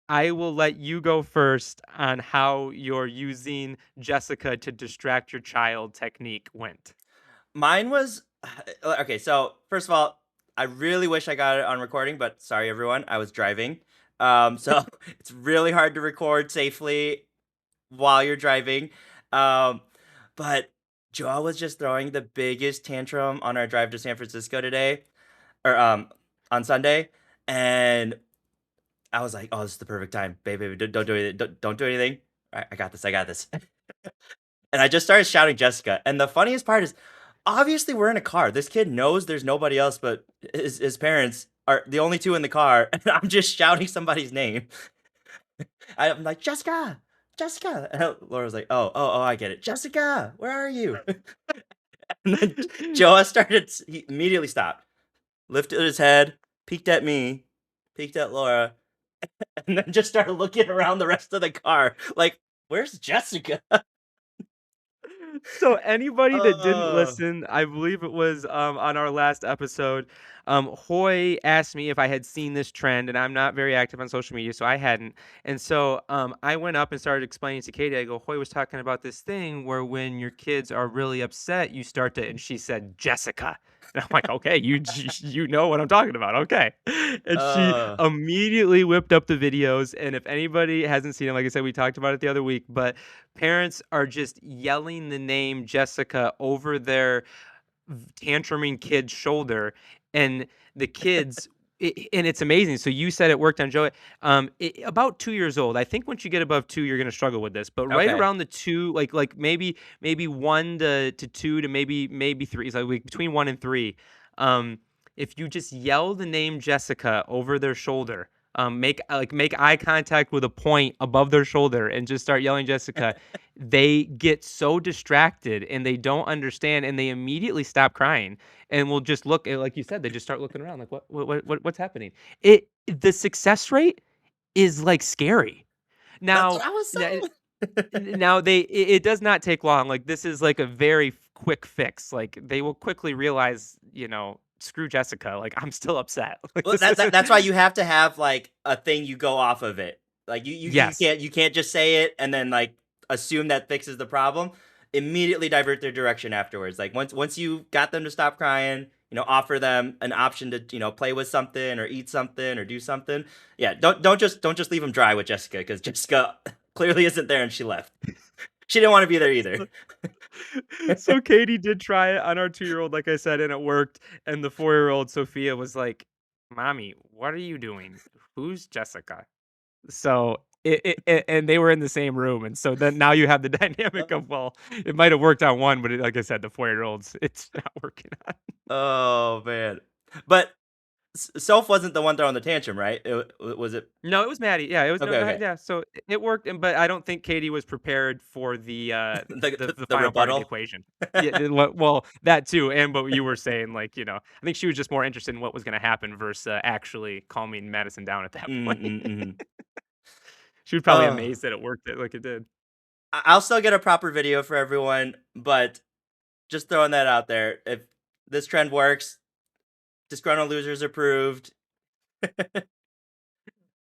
A: I will let you go first on how your using Jessica to distract your child technique went.
B: Mine was okay. So first of all, I really wish I got it on recording, but sorry everyone, I was driving. So it's really hard to record safely while you're driving. Um, but Joel was just throwing the biggest tantrum on our drive to San Francisco today, or on Sunday, and I was like, "Oh, this is the perfect time, baby. Don't do anything. Don't do anything. I got this. I got this." And I just started shouting Jessica. And the funniest part is, obviously, we're in a car. This kid knows there's nobody else, but his parents are the only two in the car, and I'm just shouting somebody's name. I'm like, Jessica, Jessica. And Laura was like, oh, I get it. Jessica, where are you? And then Joa started, he immediately stopped, lifted his head, peeked at me, peeked at Laura, and then just started looking around the rest of the car. Like, where's Jessica?
A: So anybody that didn't
B: Oh,
A: listen, I believe it was on our last episode, Hoy asked me if I had seen this trend, and I'm not very active on social media, so I hadn't. And so I went up and started explaining to Katie. I go, Hoy was talking about this thing where when your kids are really upset, you start to, and she said Jessica. And I'm like, okay, you know what I'm talking about, okay. And she
B: uh,
A: immediately whipped up the videos. And if anybody hasn't seen it, like I said, we talked about it the other week, but parents are just yelling the name Jessica over their tantruming kid's shoulder, and the kids and it's amazing. So you said it worked on Joey. About 2 years old. I think once you get above two, you're gonna struggle with this. But right
B: okay.
A: around the two, like maybe 1 to 2 to maybe three, so like between 1 and 3. Um, if you just yell the name Jessica over their shoulder, make eye contact with a point above their shoulder and just start yelling Jessica, they get so distracted and they don't understand and they immediately stop crying and will just look like you said, they just start looking around like what's happening. The success rate is like scary.
B: That's
A: Now,
B: what I was
A: now,
B: saying.
A: it does not take long. Like this is like a very quick fix. Like they will quickly realize, screw Jessica. Like I'm still upset. Like
B: Well,
A: this isn't.
B: that's why you have to have like a thing you go off of it. Like
A: Yes.
B: you can't just say it and then like assume that fixes the problem. Immediately divert their direction afterwards. Like once you got them to stop crying, offer them an option to play with something or eat something or do something. Yeah, don't just leave them dry with Jessica because Jessica clearly isn't there and she left. She didn't want to be there either.
A: So Katie did try it on our 2-year-old, like I said, and it worked. And the 4-year-old Sophia was like, "Mommy, what are you doing? Who's Jessica?" So and they were in the same room, and so then now you have the dynamic of, well, it might have worked on one, but like I said, the 4-year-olds, it's not working on.
B: Oh man, but Soph wasn't the one throwing the tantrum, right? Was it?
A: No, it was Maddie. Yeah, it was no,
B: Okay, okay.
A: yeah. So it worked, but I don't think Katie was prepared for the
B: The
A: final part of the
B: rebuttal.
A: equation. Yeah, well, that too, and what you were saying, like I think she was just more interested in what was going to happen versus actually calming Madison down at that point.
B: Mhm.
A: She was probably
B: Oh,
A: amazed that it worked like it did.
B: I'll still get a proper video for everyone, but just throwing that out there. If this trend works, disgruntled losers approved.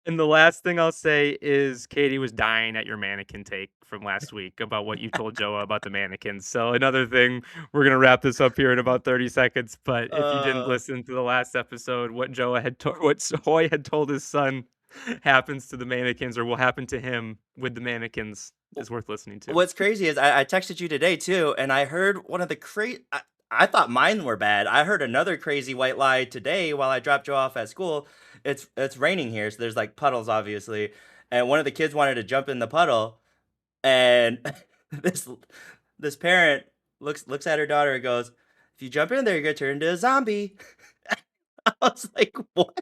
A: And the last thing I'll say is Katie was dying at your mannequin take from last week about what you told Joa about the mannequins. So another thing, we're gonna wrap this up here in about 30 seconds. But if you didn't
B: Uh,
A: listen to the last episode, what Joa had what Hoy had told his son happens to the mannequins or will happen to him with the mannequins is worth listening to.
B: what's crazy is I texted you today too, and I heard one of the I thought mine were bad. I heard another crazy white lie today while I dropped Joe off at school. It's raining here, so there's like puddles, obviously, and one of the kids wanted to jump in the puddle, and this this parent looks at her daughter and goes, "If you jump in there, you're gonna turn into a zombie." I was like, "What?"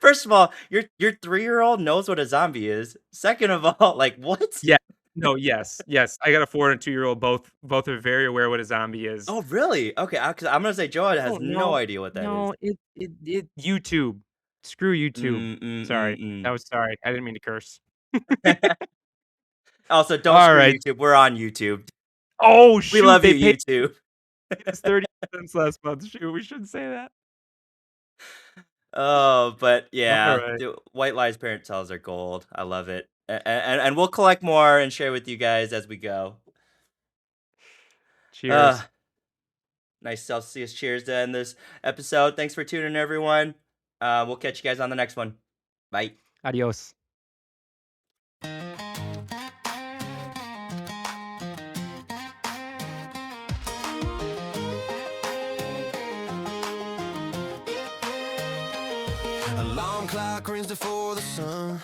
B: First of all, your 3-year-old knows what a zombie is. Second of all, like, what?
A: Yeah. No, yes. I got a 4 and a 2-year-old. Both are very aware what a zombie is.
B: Oh, really? Okay, 'cause I'm gonna say Joa has
A: Oh,
B: no
A: no.
B: idea what that is.
A: No, it YouTube. Screw YouTube.
B: Mm, mm, mm,
A: Sorry.
B: mm.
A: That was sorry. I didn't mean to curse.
B: Also, don't
A: All
B: screw
A: right.
B: YouTube. We're on YouTube.
A: Oh,
B: We
A: shoot,
B: love
A: they
B: you,
A: paid
B: YouTube.
A: us 30 cents last month. Shoot, we shouldn't say that.
B: Oh, but
A: All
B: yeah,
A: right.
B: White Lies Parent Tells are gold. I love it. And we'll collect more and share with you guys as we go. Uh,
A: Cheers.
B: nice Celsius cheers to end this episode. Thanks for tuning in, everyone. We'll catch you guys on the next one. Bye.
A: Adios.
C: Alarm clock rings before the sun.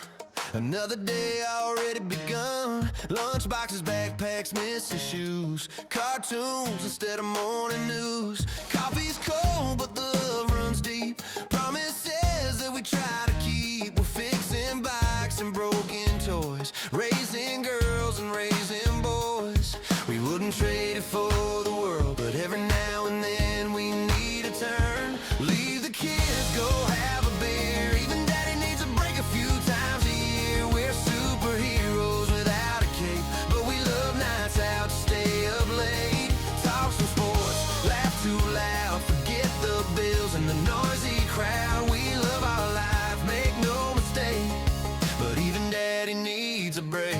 C: Another day already begun. Lunchboxes, backpacks, missing shoes. Cartoons instead of morning news. Coffee's cold, but the love runs deep. Promises that we try to keep. We're fixing bikes and broken toys. Raising girls and raising boys. We wouldn't trade it for the world, but every now and then we need a turn. Leave the kids, go have a beer. Even daddy needs a break a few times a year. We're superheroes without a cape, but we love nights out to stay up late. Talk some sports, laugh too loud, forget the bills and the noisy crowd. We love our life, make no mistake, but even daddy needs a break.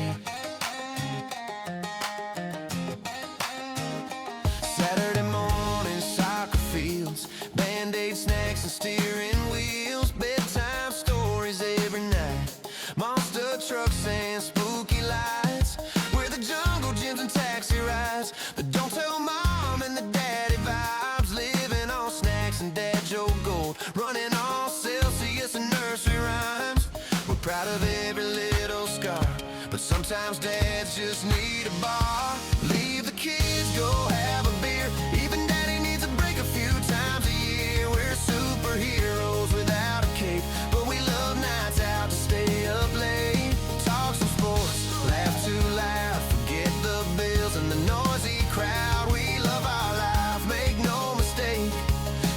C: Saturday morning, soccer fields, Band-Aid snacks and steering wheels, bedtime stories every night, monster trucks and spooky lights. We're the jungle gyms and taxi rides, but don't tell mom and the daddy vibes. Living on snacks and dad joke gold, running on Celsius and nursery rhymes. We're proud of every little scar, but sometimes dads just need a bar. Leave the kids, go have a beer. Even daddy needs a break a few times a year. We're superheroes without a cape, but we love nights out to stay up late. Talk some sports, laugh too loud, forget the bills and the noisy crowd. We love our life, make no mistake,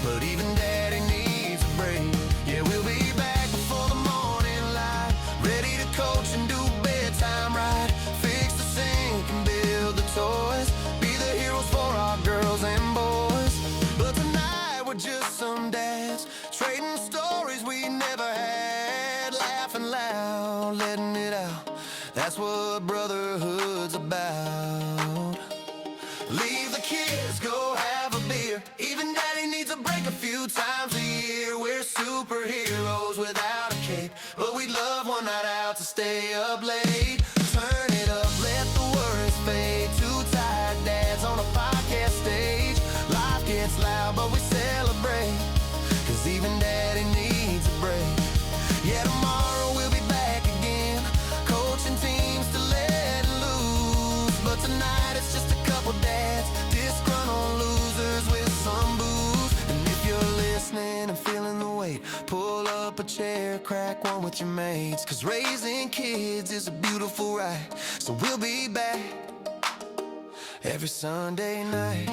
C: but even daddy needs a break. Yeah, we'll be back before the morning light, ready to coach and do bedtime right. Fix the sink and build the toys, be the heroes for our girls and boys. But tonight we're just some dads, trading stories we never had, laughing loud, letting it out. That's what brotherhood's about. Leave the kids, go have a beer. Even daddy needs a break a few times a year. We're superheroes without a cape, but we love one night out to stay up late. Turn it up, let the worries fade. Two tired dads on a podcast stage. Life gets loud, but we celebrate, 'cause even daddy needs a break. Yeah, tomorrow we'll be back again, coaching teams to let loose. But tonight it's just a couple dads, disgruntled losers with some booze. And if you're listening and feeling the weight, pull up a chair, crack one with your mates, 'cause raising kids is a beautiful ride. So we'll be back every Sunday night.